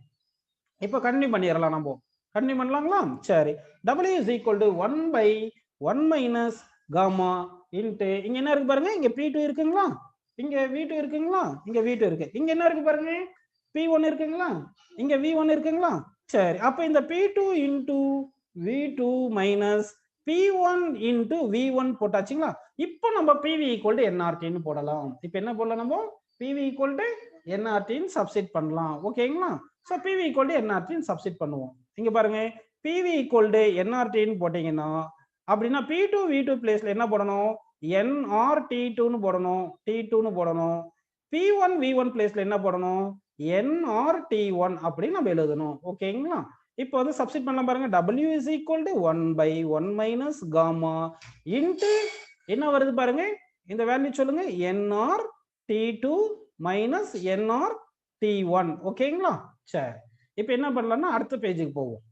இப்போ கண்டினியூ பண்ணிடலாம், நம்ம கண்டினியூ பண்ணலாங்களா? சரி, w is equal to 1 by 1 minus gamma into இங்க என்ன இருக்கு பாருங்க, இங்க p2 இருக்குங்களா, இங்க v2 இருக்குங்களா, இங்க v2 இருக்கு, இங்க என்ன இருக்கு பாருங்க p1 இருக்குங்களா, இங்க v1 இருக்குங்களா. சரி, அப்ப இந்த p2 into v2 minus p1 into v1 போட்டாச்சுங்களா. இப்போ நம்ம pv ஈக்குவல் டு nrt ன்னு போடலாம். இப்போ என்ன போடலாம், நம்ம pv ஈக்குவல் டு nrt ன்னு சப்ஸ்டிட் பண்ணலாம். ஓகேங்களா, so pv equal to nrt ன்னு சப்ஸ்டிட் பண்ணுவோம். இங்க பாருங்க, pv ஈக்குவல் டு nrt ன்னு போட்டீங்கன்னா அப்படின்னா p2 v2 பிளேஸ்ல என்ன போடணும், nrt2 ன்னு போடணும், t2 ன்னு போடணும். p1 v1 பிளேஸ்ல என்ன போடணும், nrt1 அப்படின்னு நம்ம எழுதணும். ஓகேங்களா, இப்போ வந்து சப்ஸ்டிட் பண்ணலாம் பாருங்க, w is equal to 1 by 1 minus gamma into என்ன வருது பாருங்க, இந்த வேல்யூ சொல்லுங்க, nrt2 minus nrt1. ஓகேங்களா, சரி, இப்போ என்ன பண்ணலாம்னா அடுத்த பேஜுக்கு போவோம்.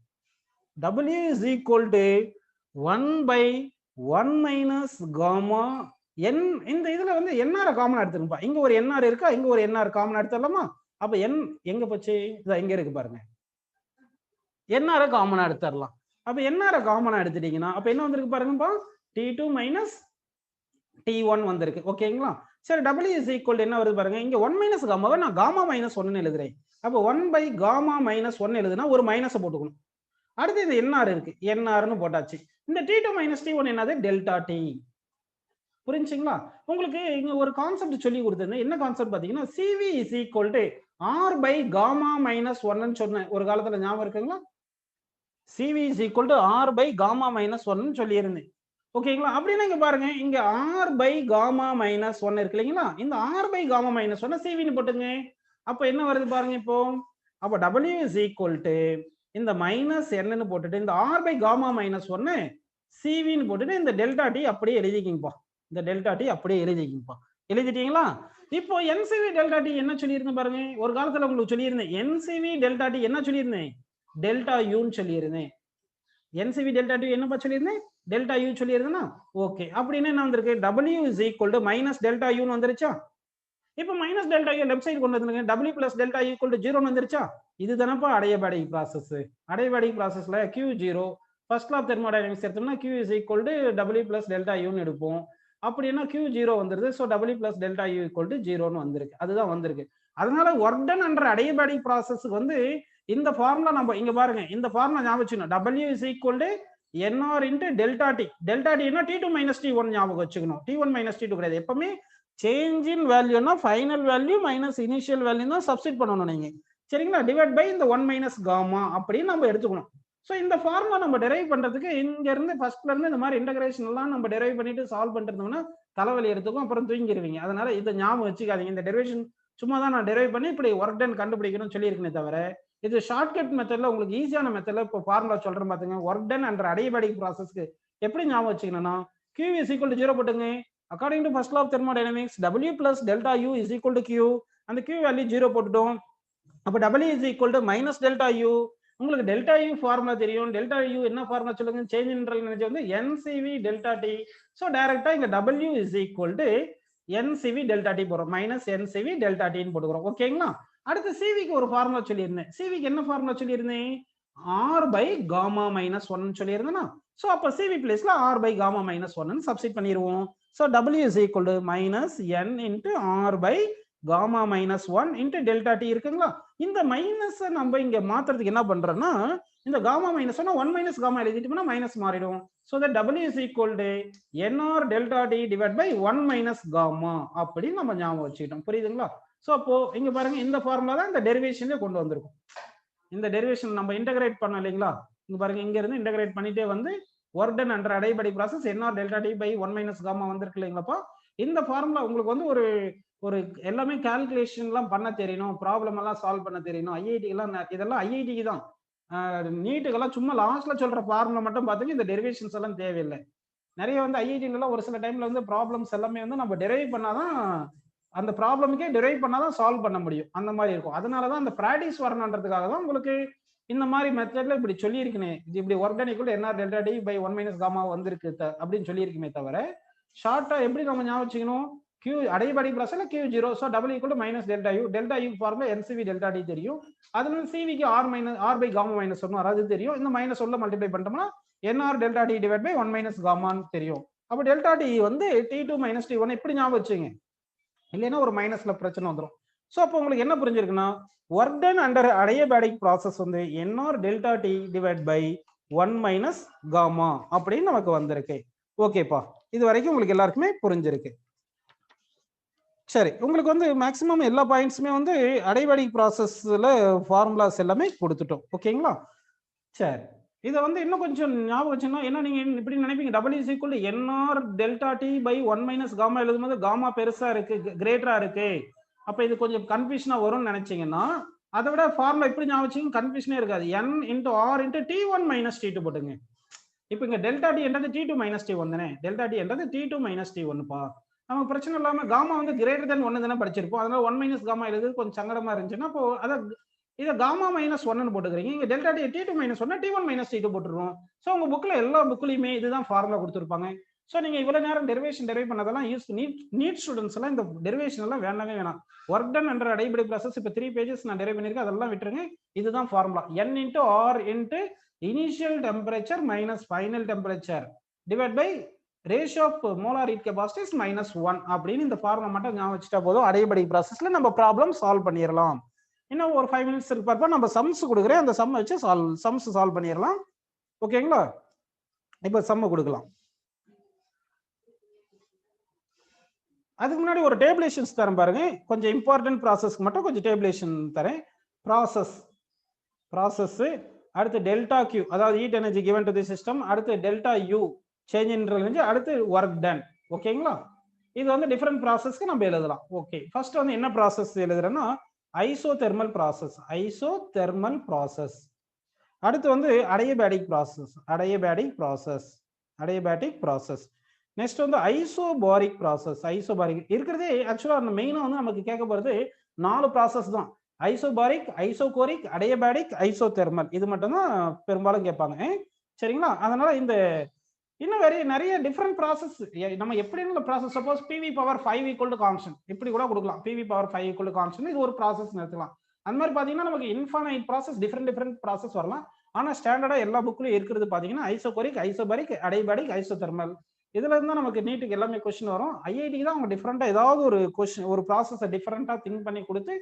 w is equal to 1 by 1 minus gamma n. இந்த இதுல வந்து nr காமன் எடுத்துருப்பா, இங்க ஒரு nr இருக்கா, இங்க ஒரு nr காமன் எடுத்துடலாமா? அப்ப n எங்க போச்சு, இங்க இருக்கு பாருங்க, nr காமனா எடுத்துடலாம். அப்ப nr காமனா எடுத்துட்டீங்கன்னா அப்ப என்ன வந்திருக்கு பாருங்கப்பா, t2 மைனஸ் t1 வந்திருக்கு. ஓகேங்களா, சரி, w is equal to என்ன வருது பாருங்க, இங்க 1 மைனஸ் காமாவை நான் காமா மைனஸ் 1 எழுதுறேன். அப்ப 1 by காமா மைனஸ் 1 எழுதுனா ஒரு மைனஸ் போட்டுக்கணும். அடுத்து இந்த nr இருக்கு, nr ன்னு போட்டாச்சு. இந்த t2 மைனஸ் t1 என்னது, டெல்டா t. புரிஞ்சுங்களா? உங்களுக்கு இங்க ஒரு கான்செப்ட் சொல்லி கொடுத்திருந்தேன். என்ன கான்செப்ட் பாத்தீங்கன்னா, cv is equal to r by gamma minus 1 ன்னு சொன்னேன் ஒரு காலத்துல, ஞாபகம் இருக்குங்களா? cv is equal to r by gamma minus 1 ன்னு சொல்லி இருந்தேன். ஓகேங்களா, அப்படின்னா இங்க பாருங்க, இங்க r by gamma minus 1 இருக்கு இல்லைங்களா, இந்த r by gamma minus 1 cv ன்னு போட்டுங்க. அப்ப என்ன வருது பாருங்க, இப்போ அப்ப w is equal to இந்த மைனஸ் n ன்னு போட்டுட்டு இந்த r by gamma minus 1 cv ன்னு போட்டுட்டு இந்த டெல்டா t அப்படியே எழுதிக்கிங்கப்பா. இந்த டெல்டா டி அப்படியே எழுதிக்கிங்கப்பா. எழுதிட்டீங்களா? இப்போ என்சிவி டெல்டா டி என்ன சொல்லியிருந்தேன் பாருங்க, ஒரு காலத்துல உங்களுக்கு சொல்லியிருந்தேன், என்சிவி டெல்டா டி என்ன சொல்லியிருந்தேன், டெல்டா யூன்னு சொல்லியிருந்தேன். என்சிவி டெல்டா டி என்னப்பா சொல்லியிருந்தேன், டெல்டா யூ சொல்லியிருந்தேன்னா ஓகே. அப்படின்னு என்ன வந்திருக்கு, w is equal to minus delta யூன்னு வந்துருச்சா? இப்போ minus delta U left side கொண்டு வந்துருங்க. W plus delta U equal to 0 வந்துருச்சா? இதுதானப்பா அடையபடிக் ப்ராசஸ். அடையபடிக் ப்ராசஸ்ல Q0 first law of thermodynamics எடுத்தோம்னா Q is equal to W plus delta யூன்னு எடுப்போம். அப்படின்னா Q0 வந்துருது. So W plus delta U equal to 0ன்னு வந்திருக்கு. அதுதான் வந்திருக்கு. அதனால ஒர்க் டன் என்ற அடையபடிக் ப்ராசஸ்க்கு வந்து இந்த ஃபார்முலா நம்ம இங்க பாருங்க, இந்த ஃபார்முலா ஞாபகம் வச்சுக்கணும். W is equal to NR into delta T. Delta டினா T2 மைனஸ் T1 ஞாபகம் வச்சுக்கணும். T1 மைனஸ் T2 கிடையாது. எப்பவுமே சேஞ்ச் இன் வேல்யூனா final value minus initial value தான் சப்ஸ்டிட் பண்ணணும் நீங்க. சரிங்களா? டிவைட் பை இந்த 1 மைனஸ் காமா அப்படின்னு நம்ம எடுத்துக்கணும். ஸோ இந்த ஃபார்முலா நம்ம டெரைவ் பண்றதுக்கு இங்க இருந்து ஃபர்ஸ்ட்ல இருந்து இந்த மாதிரி இன்டகிரேஷன் எல்லாம் நம்ம டெரைவ் பண்ணிட்டு சால்வ் பண்ணிருந்தோம்னா தலைவலி எடுத்துக்கும், அப்புறம் தூங்கிடுவீங்க. அதனால இதை ஞாபகம் வச்சுக்காதீங்க. இந்த டெரிவேஷன் சும்மா தான் நான் டெரைவ் பண்ணி இப்படி ஒர்க் டன் கண்டுபிடிக்கணும்னு சொல்லியிருக்கேனே தவிர, இது ஷார்ட்கட் மெத்தட்ல உங்களுக்கு ஈஸியான மெத்தட்ல இப்போ ஃபார்முலா சொல்றேன் பாத்துங்க. ஒர்க் டன் என்ற அடையபடிக் ப்ராசஸ்க்கு எப்படி ஞாபகம் வச்சுக்கணும்னா Q is equal to 0 போட்டுங்க. According to first law of thermodynamics W plus delta U is equal to Q. அந்த Q வேல்யூ 0 போட்டுட்டோம். அப்ப W is equal to minus delta U. உங்களுக்கு டெல்டா யூ ஃபார்முலா தெரியும். Delta U என்ன formula சொல்லுங்க? Change in energy வந்து NCV delta T. So directly இங்க W is equal to NCV delta T போறோம். மைனஸ் NCV டெல்டா டின்னு போட்டுக்கிறோம். ஓகேங்களா? அடுத்து சிவிக்கு ஒரு ஃபார்முலா சொல்லியிருந்தேன். சிவிக்கு என்ன ஃபார்முலா சொல்லியிருந்தேன்? R பை காமா மைனஸ் 1 சொல்லியிருந்தேன்னா, ஸோ அப்போ சிவி பிளேஸ்ல R by gamma minus 1 substitute பண்ணிடுவோம். So W is equal to minus N into R by gamma minus 1 into delta T இருக்குங்களா? இந்த மைனஸ் நம்ம இங்க மாத்துறதுக்கு என்ன பண்றோம்னா, இந்த காமா மைனஸ் 1 மைனஸ் காமா எழுதிட்டோம்னா மைனஸ் மாறிடும். So that W is equal to NR delta T divide by 1 minus gamma அப்படின்னு நம்ம ஞாபகம் வச்சுக்கிட்டோம். புரியுதுங்களா? ஸோ அப்போ இங்க பாருங்க, இந்த ஃபார்முலா தான் இந்த டெரிவேஷன்ல கொண்டு வந்திருக்கும். இந்த டெரிவேஷன் நம்ம இன்டகிரேட் பண்ணோம் இல்லைங்களா? இங்க பாருங்க, இங்க இருந்து இன்டகிரேட் பண்ணிட்டே வந்து ஒர்க் டன் என்ற adiabatic process NR delta T by 1 minus gamma வந்திருக்கு இல்லைங்களாப்பா? இந்த ஃபார்முலா உங்களுக்கு வந்து ஒரு எல்லாமே கால்குலேஷன் எல்லாம் பண்ண தெரியணும், ப்ராப்ளம் எல்லாம் சால்வ் பண்ண தெரியணும். ஐஐடி எல்லாம் இதெல்லாம் ஐஐடிக்கு தான். நீட்டுக்கெல்லாம் சும்மா லாஸ்ட்ல சொல்ற ஃபார்முலா மட்டும் பாத்தீங்க, இந்த டெரிவேஷன்ஸ் எல்லாம் தேவையில்லை. நிறைய வந்து ஐஐடில எல்லாம் ஒரு சில டைம்ல வந்து ப்ராப்ளம்ஸ் எல்லாமே வந்து நம்ம டெரைவ் பண்ணாதான், அந்த ப்ராப்ளமுக்கே டெரைவ் பண்ணாதான் சால்வ் பண்ண முடியும். அந்த மாதிரி இருக்கும். அதனாலதான் அந்த ப்ராக்டிஸ் வரணுன்றதுக்காக தான் உங்களுக்கு இந்த மாதிரி மெத்தட்ல இப்படி சொல்லியிருக்கேன். இது இப்படி work done equal NR delta T by 1 minus gamma வந்திருக்கு அப்படின்னு சொல்லியிருக்குமே தவிர, ஷார்ட்டா எப்படி நம்ம ஞாபகம் வச்சுக்கணும்? Q அடையபடி ப்ராசஸ்ல Q0, so W equal to minus delta U. Delta U formula NCV delta T தெரியும். அதுல சிவிக்கு R பை காமா மைனஸ் 1 அது தெரியும். இந்த மைனஸ் 1 மல்டிப்ளை பண்ணிட்டோம்னா NR delta T divide by 1 minus காமான்னு தெரியும். அப்போ டெல்டா டி வந்து T2 மைனஸ் T1 இப்படி ஞாபகம் வச்சுங்க. இல்லைன்னா ஒரு மைனஸ்ல பிரச்சனை வந்துடும். ஸோ அப்போ உங்களுக்கு என்ன புரிஞ்சிருக்குன்னா, work done under adiabatic process வந்து NR delta T divide by 1 minus gamma அப்படின்னு நமக்கு வந்திருக்கு. ஓகேப்பா, இது வரைக்கும் உங்களுக்கு எல்லாருக்குமே புரிஞ்சிருக்கு. சரி, உங்களுக்கு வந்து மேக்சிமம் எல்லா பாயிண்ட்ஸுமே வந்து அடையபடிக் ப்ராசஸ்ல ஃபார்முலாஸ் எல்லாமே கொடுத்துட்டோம். ஓகேங்களா? சரி, இதை வந்து இன்னும் கொஞ்சம் ஞாபகம் வச்சுன்னா, என்ன நீங்க இப்படி நினைப்பீங்க, W is equal to NR delta T by 1 minus gamma எழுதும்போது காமா பெருசா இருக்கு, கிரேட்டரா இருக்கு, அப்ப இது கொஞ்சம் கன்ஃபியூஷனா வரும்னு நினைச்சீங்கன்னா, அதை விட ஃபார்முலா இப்படி ஞாபகம் வச்சுங்க, கன்ஃபியூஷனே இருக்காது. N into R into T1 minus T2 போட்டுங்க. இப்போ இங்க டெல்டா டி என்றது T2 மைனஸ் T1 தானே? டெல்டா டி என்றது T2 மைனஸ் T1 பா. நமக்கு பிரச்சனை இல்லாம காமா வந்து கிரேட்டர் தென் 1 தானே படிச்சிருப்போம். அதனால 1 மைனஸ் காமா எழுதுறது கொஞ்சம் சங்கடமா இருந்துச்சுன்னா, அப்போ அதை இதை காமா மைனஸ் 1 போட்டுக்கிறீங்க. இங்க delta D T2 minus 1 T1 minus T2 போட்டுருவோம். ஸோ உங்க புக்ல எல்லா புக்லயுமே இதுதான் ஃபார்முலா கொடுத்துருப்பாங்க. ஸோ நீங்க இவ்வளவு நேரம் டெரிவேஷன் டெரைவ் பண்ணதெல்லாம் யூஸ் நீட் ஸ்டூடெண்ட்ஸ் எல்லாம் இந்த டெரிவேஷன் எல்லாம் வேணவே வேணாம். ஒர்க் டன் என்ற அடையபடி ப்ராசஸ் இப்போ 3 பேஜஸ் நான் டெரைவ் பண்ணிருக்கேன், அதெல்லாம் விட்டுருங்க. இதுதான் formula. N into R into initial temperature minus final temperature divide by ratio of molar heat capacity is -1 அப்படின்னு இந்த ஃபார்முலா மட்டும் ஞாபகம் வச்சுட்டா போதும். அடையபடி ப்ராசஸ்ல நம்ம ப்ராப்ளம் சால்வ் பண்ணிடலாம். இன்னும் ஒரு 5 மினிட்ஸ் இருப்பப்ப நம்ம சம்ஸ் கொடுக்குறேன், அந்த சம் வச்சு சம்ஸ் சால்வ் பண்ணிடலாம். ஓகேங்களா? இப்போ சம் கொடுக்கலாம். அதுக்கு முன்னாடி ஒரு டேபிளேஷன்ஸ் தரேன் பாருங்க, கொஞ்சம் இம்பார்ட்டன்ட் ப்ராசஸ்க்கு மட்டும் கொஞ்சம் டேபிளேஷன் தரேன். ப்ராசஸ் அடுத்து டெல்டா கியூ, அதாவது heat energy given to the system, அடுத்து delta U change in energy, அடுத்து ஒர்க் டன். ஓகேங்களா? இது வந்து டிஃபரெண்ட் ப்ராசஸ்க்கு நம்ம எழுதலாம். ஓகே, ஃபர்ஸ்ட் வந்து என்ன ப்ராசஸ் எழுதுறேன்னா ஐசோதெர்மல் ப்ராசஸ். அடுத்து வந்து அடியபேட்டிக் ப்ராசஸ். நெக்ஸ்ட் வந்து ஐசோபாரிக் ப்ராசஸ். இருக்கிறதே ஆக்சுவலா மெயினா வந்து நமக்கு கேட்க போறது 4 ப்ராசஸ் தான். Isobaric, isochoric, adiabatic, isothermal. இது மட்டும் தான் பெரும்பாலும் கேட்பாங்க. சரிங்களா? அதனால இந்த இன்னும் நிறைய டிஃப்ரெண்ட் ப்ராசஸ் நம்ம எப்படின்னு process suppose PV power 5 equal to constant இப்படி கூட கொடுக்கலாம். PV power 5 equal to constant இது ஒரு ப்ராசஸ் எடுத்துக்கலாம். அந்த மாதிரி பாத்தீங்கன்னா நமக்கு இன்ஃபைனைட் ப்ராசஸ் டிஃப்ரெண்ட் ப்ராசஸ் வரலாம். ஆனா ஸ்டாண்டர்டா எல்லா புக்லயும் இருக்கிறது பாத்தீங்கன்னா ஐசோகோரிக், ஐசோபாரிக், அடைபாரிக், ஐசோதெர்மல். இதுல இருந்தா நமக்கு நீட்டுக்கு எல்லாமே கொஸ்டின் வரும். ஐஐடிக்கு தான் அவங்க டிஃப்ரெண்டா ஏதாவது ஒரு கொஸ்டின் ஒரு ப்ராசஸை டிஃப்ரெண்டா திங்க் பண்ணி கொடுத்து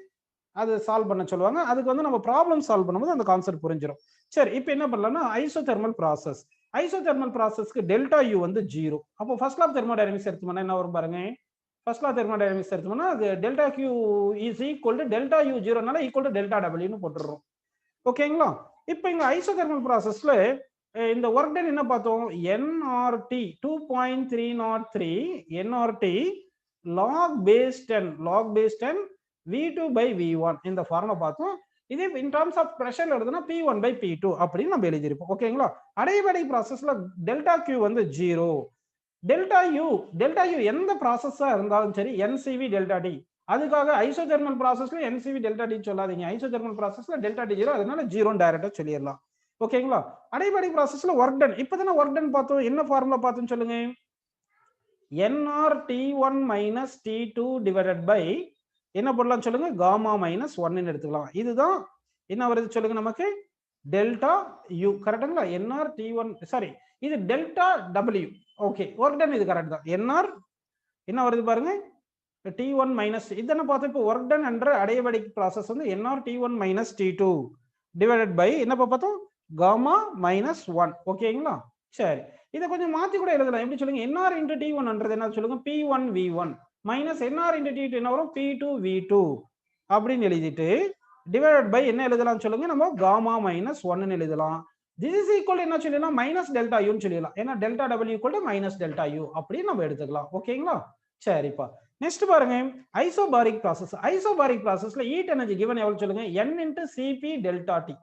அது சால்வ் பண்ண சொல்லுவாங்க. அதுக்கு வந்து நம்ம ப்ராப்ளம் சால்வ் பண்ணும்போது அந்த கான்செப்ட் புரிஞ்சிடும். சரி, இப்போ என்ன பண்ணலாம்னா ஐசோதெர்மல் ப்ராசஸ். ஐசோதெர்மல் ப்ராசஸ்க்கு டெல்டா யூ வந்து 0. அப்போ ஃபர்ஸ்ட் லா ஆஃப் தெர்மோடைனமிக்ஸ் எடுத்தோம்னா என்ன வரும் பாருங்க. ஃபர்ஸ்ட் லா தெர்மோடைனமிக்ஸ் எடுத்தோம்னா அது delta Q is equal to delta U 0னால ஈக்குவல் டு டெல்டா டபிள்யூன்னு போட்டுறோம். ஓகேங்களா? இப்போ இங்க ஐசோதெர்மல் ப்ராசஸ்ல இந்த ஒர்க் டன் என்ன பார்த்தோம்? nRT 2.303 nRT log base 10 V2 by V1 இந்த ஃபார்முலா பார்த்தோம். இதே இன் டர்ம்ஸ் ஆஃப் பிரஷர் எழுதுனா P1 by P2 அப்படின்னு நம்ம எழுதியிருப்போம். ஓகேங்களா? அடைபடிக் ப்ராசஸ்ல டெல்டா கியூ வந்து 0. டெல்டா யூ எந்த ப்ராசஸா இருந்தாலும் சரி NCV டெல்டா டி. அதுக்காக ஐசோதெர்மல் ப்ராசஸ்ல NCV டெல்டா டி சொல்லாதீங்க. ஐசோதெர்மல் ப்ராசஸ்ல டெல்டா டி 0, அதனால 0 டைரக்டா சொல்லிடலாம். ஓகேங்களா? அடைபடிக் ப்ராசஸ்ல ஒர்க் டன் இப்பதானே ஒர்க் டன் பார்த்தோம். என்ன ஃபார்முலா பார்த்தோம் சொல்லுங்க. nRT1 minus T2 divided by என்ன பண்ணலாம் சொல்லுங்க, காமா மைனஸ் 1 எடுத்துக்கலாம். இதுதான் என்ன வருது சொல்லுங்க நமக்கு, டெல்டா யூ. கரெக்ட்டுங்களா? nRT1 சாரி இது delta W. Okay, work ton இது கரெக்ட் தான். nR என்ன வருது பாருங்க, T1 மைனஸ் இதென்ன பார்த்தோம். இப்போ ஒர்க் டன் என்ற அடைபடிக் ப்ராசஸ் வந்து nR T1 minus T2 divided by என்ன பார்த்தோம், காமா மைனஸ் 1. ஓகேங்களா? சரி, இதை கொஞ்சம் மாத்தி கூட எழுதலாம். எப்படி சொல்லுங்க, nR into T1 என்ன சொல்லுங்க, P1 V1 minus nR into T2 என்ன வரும், P2 V2 அப்படின்னு எழுதிட்டு டிவைடட் பை என்ன எழுதலாம் சொல்லுங்க, நம்ம காமா மைனஸ் 1 எழுதலாம். this is equal என்ன சொல்லலாம், மைனஸ் டெல்டா யூன்னு சொல்லலாம். ஏன்னா delta W equal to minus delta U அப்படின்னு நம்ம எடுத்துக்கலாம். ஓகேங்களா? சரிப்பா, நெக்ஸ்ட் பாருங்க ஐசோபாரிக் ப்ராசஸ். ஐசோபாரிக் ப்ராசஸ்ல ஹீட் எனர்ஜி கிவன் எவ்வளவு சொல்லுங்க, n into Cp delta T.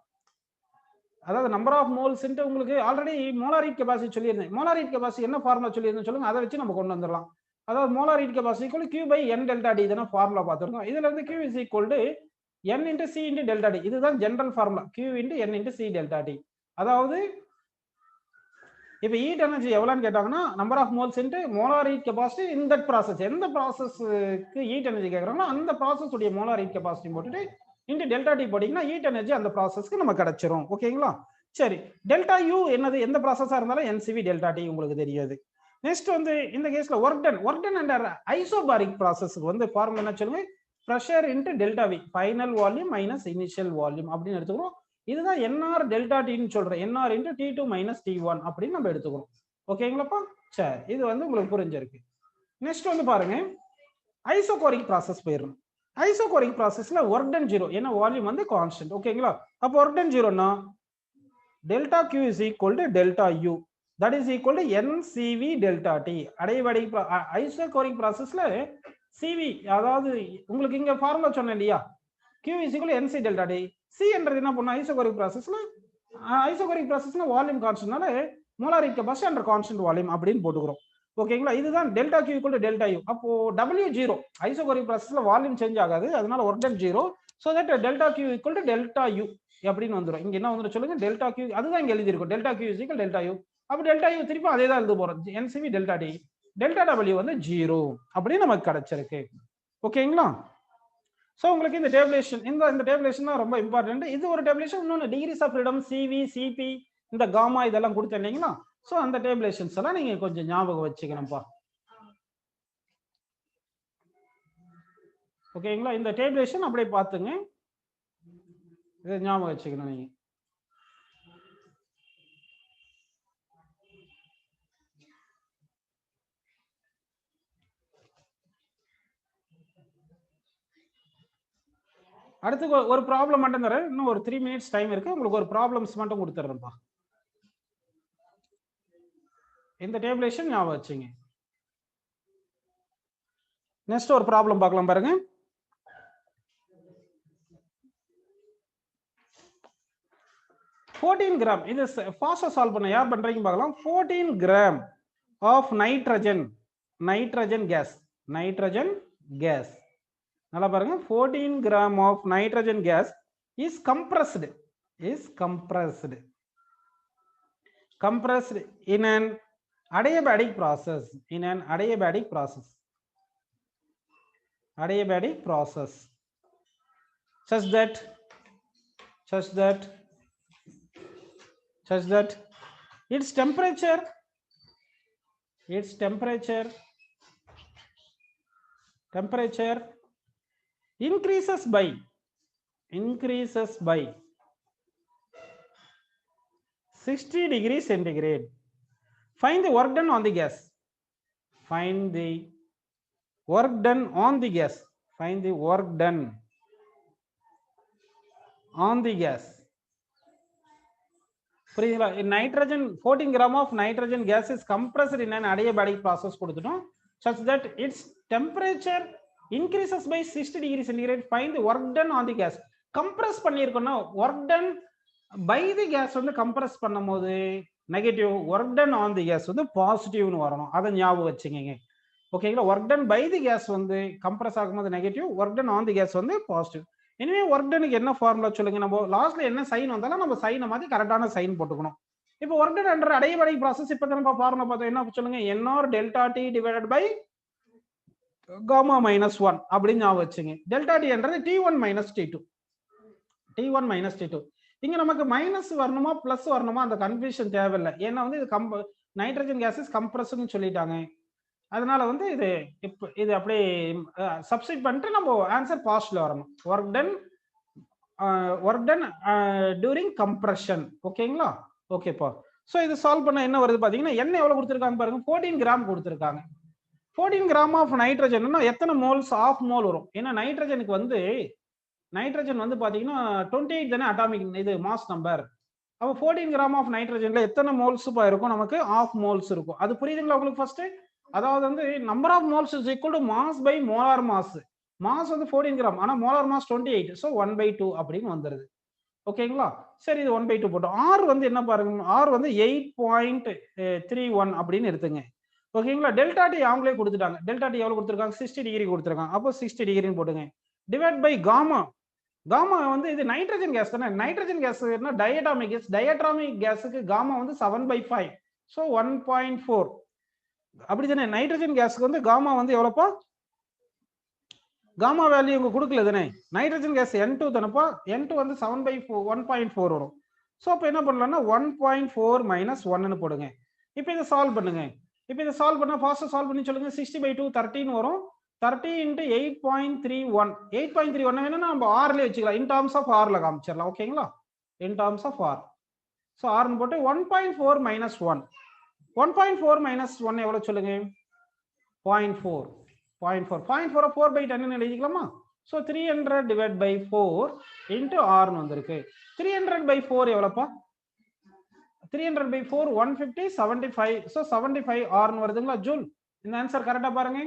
அதாவது நம்பர் ஆஃப் மோல்ஸ் உங்களுக்கு ஆல்ரெடி மோலார் ஹீட் கெபாசிட்டி சொல்லியிருந்தேன். மோலார் ஹீட் கெபாசிட்டி என்ன ஃபார்முலா சொல்லியிருந்தேன் சொல்லுங்க, அதை வச்சு நம்ம கொண்டு வந்துடலாம். அதாவது molar heat capacity equal Q by N delta T. இதெல்லாம் ஃபார்முலா பார்த்துருக்கோம். இதுல இருந்து Q is equal to N into C into delta T. இதுதான் general formula, Q into N into C delta T. அதாவது இப்போ ஹீட் எனர்ஜி எவ்வளவுன்னு கேட்டாங்கன்னா number of moles into molar heat capacity in that process. எந்த ப்ராசஸ்க்கு heat energy கேட்கறாங்களோ அந்த process உடைய மோலார் ஹீட் கெபாசிட்டி போட்டுட்டு இன்டு டெல்டா டி போட்டீங்கன்னா ஹீட் எனர்ஜி அந்த ப்ராசஸ்க்கு நம்ம கிடைச்சிரும். ஓகேங்களா? சரி, டெல்டா யூ என்னது, எந்த ப்ராசஸா இருந்தாலும் NCV டெல்டா டி உங்களுக்கு தெரியாது. நெக்ஸ்ட் வந்து இந்த கேஸ்ல ஒர்க் டன் அண்டர் ஐசோபாரிக் ப்ராசஸ்க்கு வந்து ஃபார்முலா என்ன சொல்லுங்க, pressure into delta V final volume minus initial volume அப்படின்னு எடுத்துக்கிறோம். இதுதான் nR டெல்டா டின்னு சொல்றேன். nR into T2 minus T1 அப்படின்னு நம்ம எடுத்துக்கிறோம். ஓகேங்களாப்பா? சரி, இது வந்து உங்களுக்கு புரிஞ்சிருக்கு. நெக்ஸ்ட் வந்து பாருங்க ஐசோகோரிக் ப்ராசஸ் போயிடணும். ஐசோகோரிக் ப்ராசஸ்ல ஒர்க் டன் 0, ஏன்னா வால்யூம் வந்து கான்ஸ்டன்ட். ஓகேங்களா? அப்போ ஒர்க் டன் 0னா delta Q is equal to delta U, that is equal to NCV delta T. Adiabatic isochoric ப்ராசஸ்ல CV, அதாவது உங்களுக்கு இங்க ஃபார்முலா சொன்னேன் இல்லையா, Q is equal to NC delta T. C என்றது என்ன பண்ணா ஐசோகோரிக் ப்ராசஸ்ல வால்யூம் கான்ஸ்டன்ட்னால molar heat capacity under constant volume அப்படின்னு போட்டுக்கிறோம். ஓகேங்களா? இதுதான் delta Q equal to delta U. அப்போ W 0, ஐசோகோரிக் ப்ராசஸ்ல வால்யூம் சேஞ்ச் ஆகாது, அதனால work done 0. So that delta Q equal to delta U அப்படின்னு வந்துரும். இங்க என்ன வந்துரும் சொல்லுங்க, டெல்டா Q, அதுதான் இங்க எழுதி இருக்கும், delta Q is equal delta U. அப்ப டெல்டா U திருப்பி அதே தான் எழுத போறோம், NCV delta T. Delta W வந்து 0 அப்படின்னு நமக்கு கிடைச்சிருக்கு. ஓகேங்களா? சோ உங்களுக்கு இந்த டேபிளேஷன் இந்த டேபிளேஷன் தான் ரொம்ப இம்பார்ட்டன்ட். இது ஒரு டேபிளேஷன். இன்னொன்று degrees of freedom CV CP இந்த காமா இதெல்லாம் கொடுத்தேன் இல்லைங்களா? சோ அந்த டேபிளேஷன்ஸ் எல்லாம் நீங்க கொஞ்சம் ஞாபகம் வச்சுக்கணும்ப்பா. ஓகேங்களா? இந்த டேபிளேஷன் அப்படியே பார்த்துங்க, இதை ஞாபகம் வச்சுக்கணும் நீங்க. அடுத்து ஒரு ப்ராப்ளம் மட்டும் தரேன். இன்னும் ஒரு 3 minutes டைம் இருக்கு. உங்களுக்கு ஒரு ப்ராப்ளம்ஸ் மட்டும் கொடுத்துறேன்ப்பா. இந்த டேபிளேஷன் ஞாபகம் வச்சுங்க. நெக்ஸ்ட் ஒரு ப்ராப்ளம் பார்க்கலாம் பாருங்க. கிராம், இது ஃபாஸ்டா சால்வ் பண்ண யார் பண்றீங்க பார்க்கலாம். 14 கிராம் ஆஃப் நைட்ரஜன் கேஸ். நல்லா பாருங்க, 14 gram of nitrogen gas is compressed in an adiabatic process, in an adiabatic process such that its temperature increases by 60 degrees centigrade. Find the work done on the gas. Find the work done on the gas. புரியுதுங்களா? nitrogen 14 gram of nitrogen gas is compressed in an adiabatic process கொடுத்துட்டோம் such that its temperature increases by 60 degrees centigrade. Find the work done on the gas. compress பண்ணியிருக்கோம்னா work done by the gas வந்து compress பண்ணும்போது negative, work done on the gas வந்து பாசிட்டிவ்னு வரணும். அதை ஞாபகம் வச்சுக்கங்க. ஓகேங்களா? work done by the gas வந்து compress ஆகும்போது negative, work done on the gas வந்து பாசிட்டிவ். எனவே ஒர்க் டனுக்கு என்ன ஃபார்முலா சொல்லுங்க? நம்ம லாஸ்ட்ல என்ன சைன் வந்தாலும் நம்ம சைனை மாதிரி கரெக்டான சைன் போட்டுக்கணும். இப்போ ஒர்க் டன் என்ற அடையபடிக் ப்ராசஸ் இப்போ நம்ம ஃபார்முலா பார்த்தோம். என்ன சொல்லுங்க? NR delta T divided by gamma minus 1 அப்படின்னு ஞாபகம் வச்சுங்க. டெல்டா T என்றது T1 மைனஸ் T2. இங்க நமக்கு மைனஸ் வரணுமா பிளஸ் வரணுமா அந்த கன்ஃபியூஷன் தேவையில்லை. ஏன்னா வந்து இது நைட்ரஜன் கேஸஸ் கம்ப்ரஸ்ன்னு சொல்லிட்டாங்க. அதனால வந்து இது அப்படியே சப்ஸ்டிட் பண்ணிட்டு நம்ம ஆன்சர் பாசிட்டிவ்ல வரணும். Work done during compression. ஓகேங்களா? ஓகேப்பா. ஸோ இது சால்வ் பண்ண என்ன வருது பாத்தீங்கன்னா, என்ன எவ்வளவு கொடுத்துருக்காங்க பாருங்க. 14 கிராம் கொடுத்துருக்காங்க. 14 கிராம் ஆஃப் நைட்ரஜன் எத்தனை மோல்ஸ்? ஆஃப் மோல் வரும். ஏன்னா நைட்ரஜனுக்கு வந்து நைட்ரஜன் வந்து பாத்தீங்கன்னா 28 தானே அட்டாமிக் இது மாஸ் நம்பர். அப்போ 14 கிராம் ஆஃப் நைட்ரஜன்ல எத்தனை மோல்ஸ் இருக்கும்? நமக்கு ஆஃப் மோல்ஸ் இருக்கும். அது புரியுதுங்களா உங்களுக்கு? ஃபர்ஸ்ட் அதாவது வந்து number of moles is equal to mass by molar mass. Mass வந்து 14 கிராம், ஆனா மோலார் மாஸ் 28. ஸோ 1/2 அப்படின்னு வந்துருது. ஓகேங்களா? சரி, இது 1/2 போட்டோம். ஆர் வந்து என்ன பாருங்க, ஆர் வந்து 8.31 அப்படின்னு எடுத்துங்க. ஓகேங்களா? டெல்டா டி அவங்களே கொடுத்துட்டாங்க. டெல்டா டி எவ்வளவு கொடுத்துருக்காங்க? 60 டிகிரி கொடுத்துருக்காங்க. அப்போ 60 டிகிரின்னு போட்டுங்க. Divide by gamma. காமா வந்து இது நைட்ரஜன் கேஸ் தானே. நைட்ரஜன் கேஸ் என்ன? Diatomic gas. டயட்டாமிக் கேஸுக்கு காமா வந்து 7/5. ஸோ 1.4 அப்படிதானே. நைட்ரஜன் கேஸ்க்கு வந்து காமா வந்து எவ்வளோப்பா? காமா வேல்யூ இங்க கொடுக்கல தானே. நைட்ரஜன் கேஸ் N2 தானப்பா. N2 வந்து 7/4 1.4 வரும். ஸோ அப்போ என்ன பண்ணலாம்னா 1.4 மைனஸ் 1ன்னு போடுங்க. இப்போ இதை சால்வ் பண்ணுங்க. இப்போ இதை சால்வ் பண்ணா ஃபாஸ்ட் சால்வ் பண்ணி சொல்லுங்க. 60/2 13 வரும். 30 into 8.31. 8.31 வேணும்னா நம்ம ஆர்லயே வச்சுக்கலாம். இன் டர்ம்ஸ் ஆஃப் ஆர்ல காமிச்சிடலாம். ஓகேங்களா? In terms of R. So ஆர்னு போட்டு 1.4 மைனஸ் 1. 1.4 மைனஸ் 1 எவ்வளவு சொல்லுங்க? 0.4. 0.4 4/10 எழுதிக்கலாமா? ஸோ 300 டிவைட் பை 4 இன்டு ஆர்னு வந்திருக்கு. 300/4 எவ்வளோப்பா? 300/4 150 75. ஸோ 75 ஆர்னு வருதுங்களா ஜூல்? இந்த ஆன்சர் கரெக்டா பாருங்க.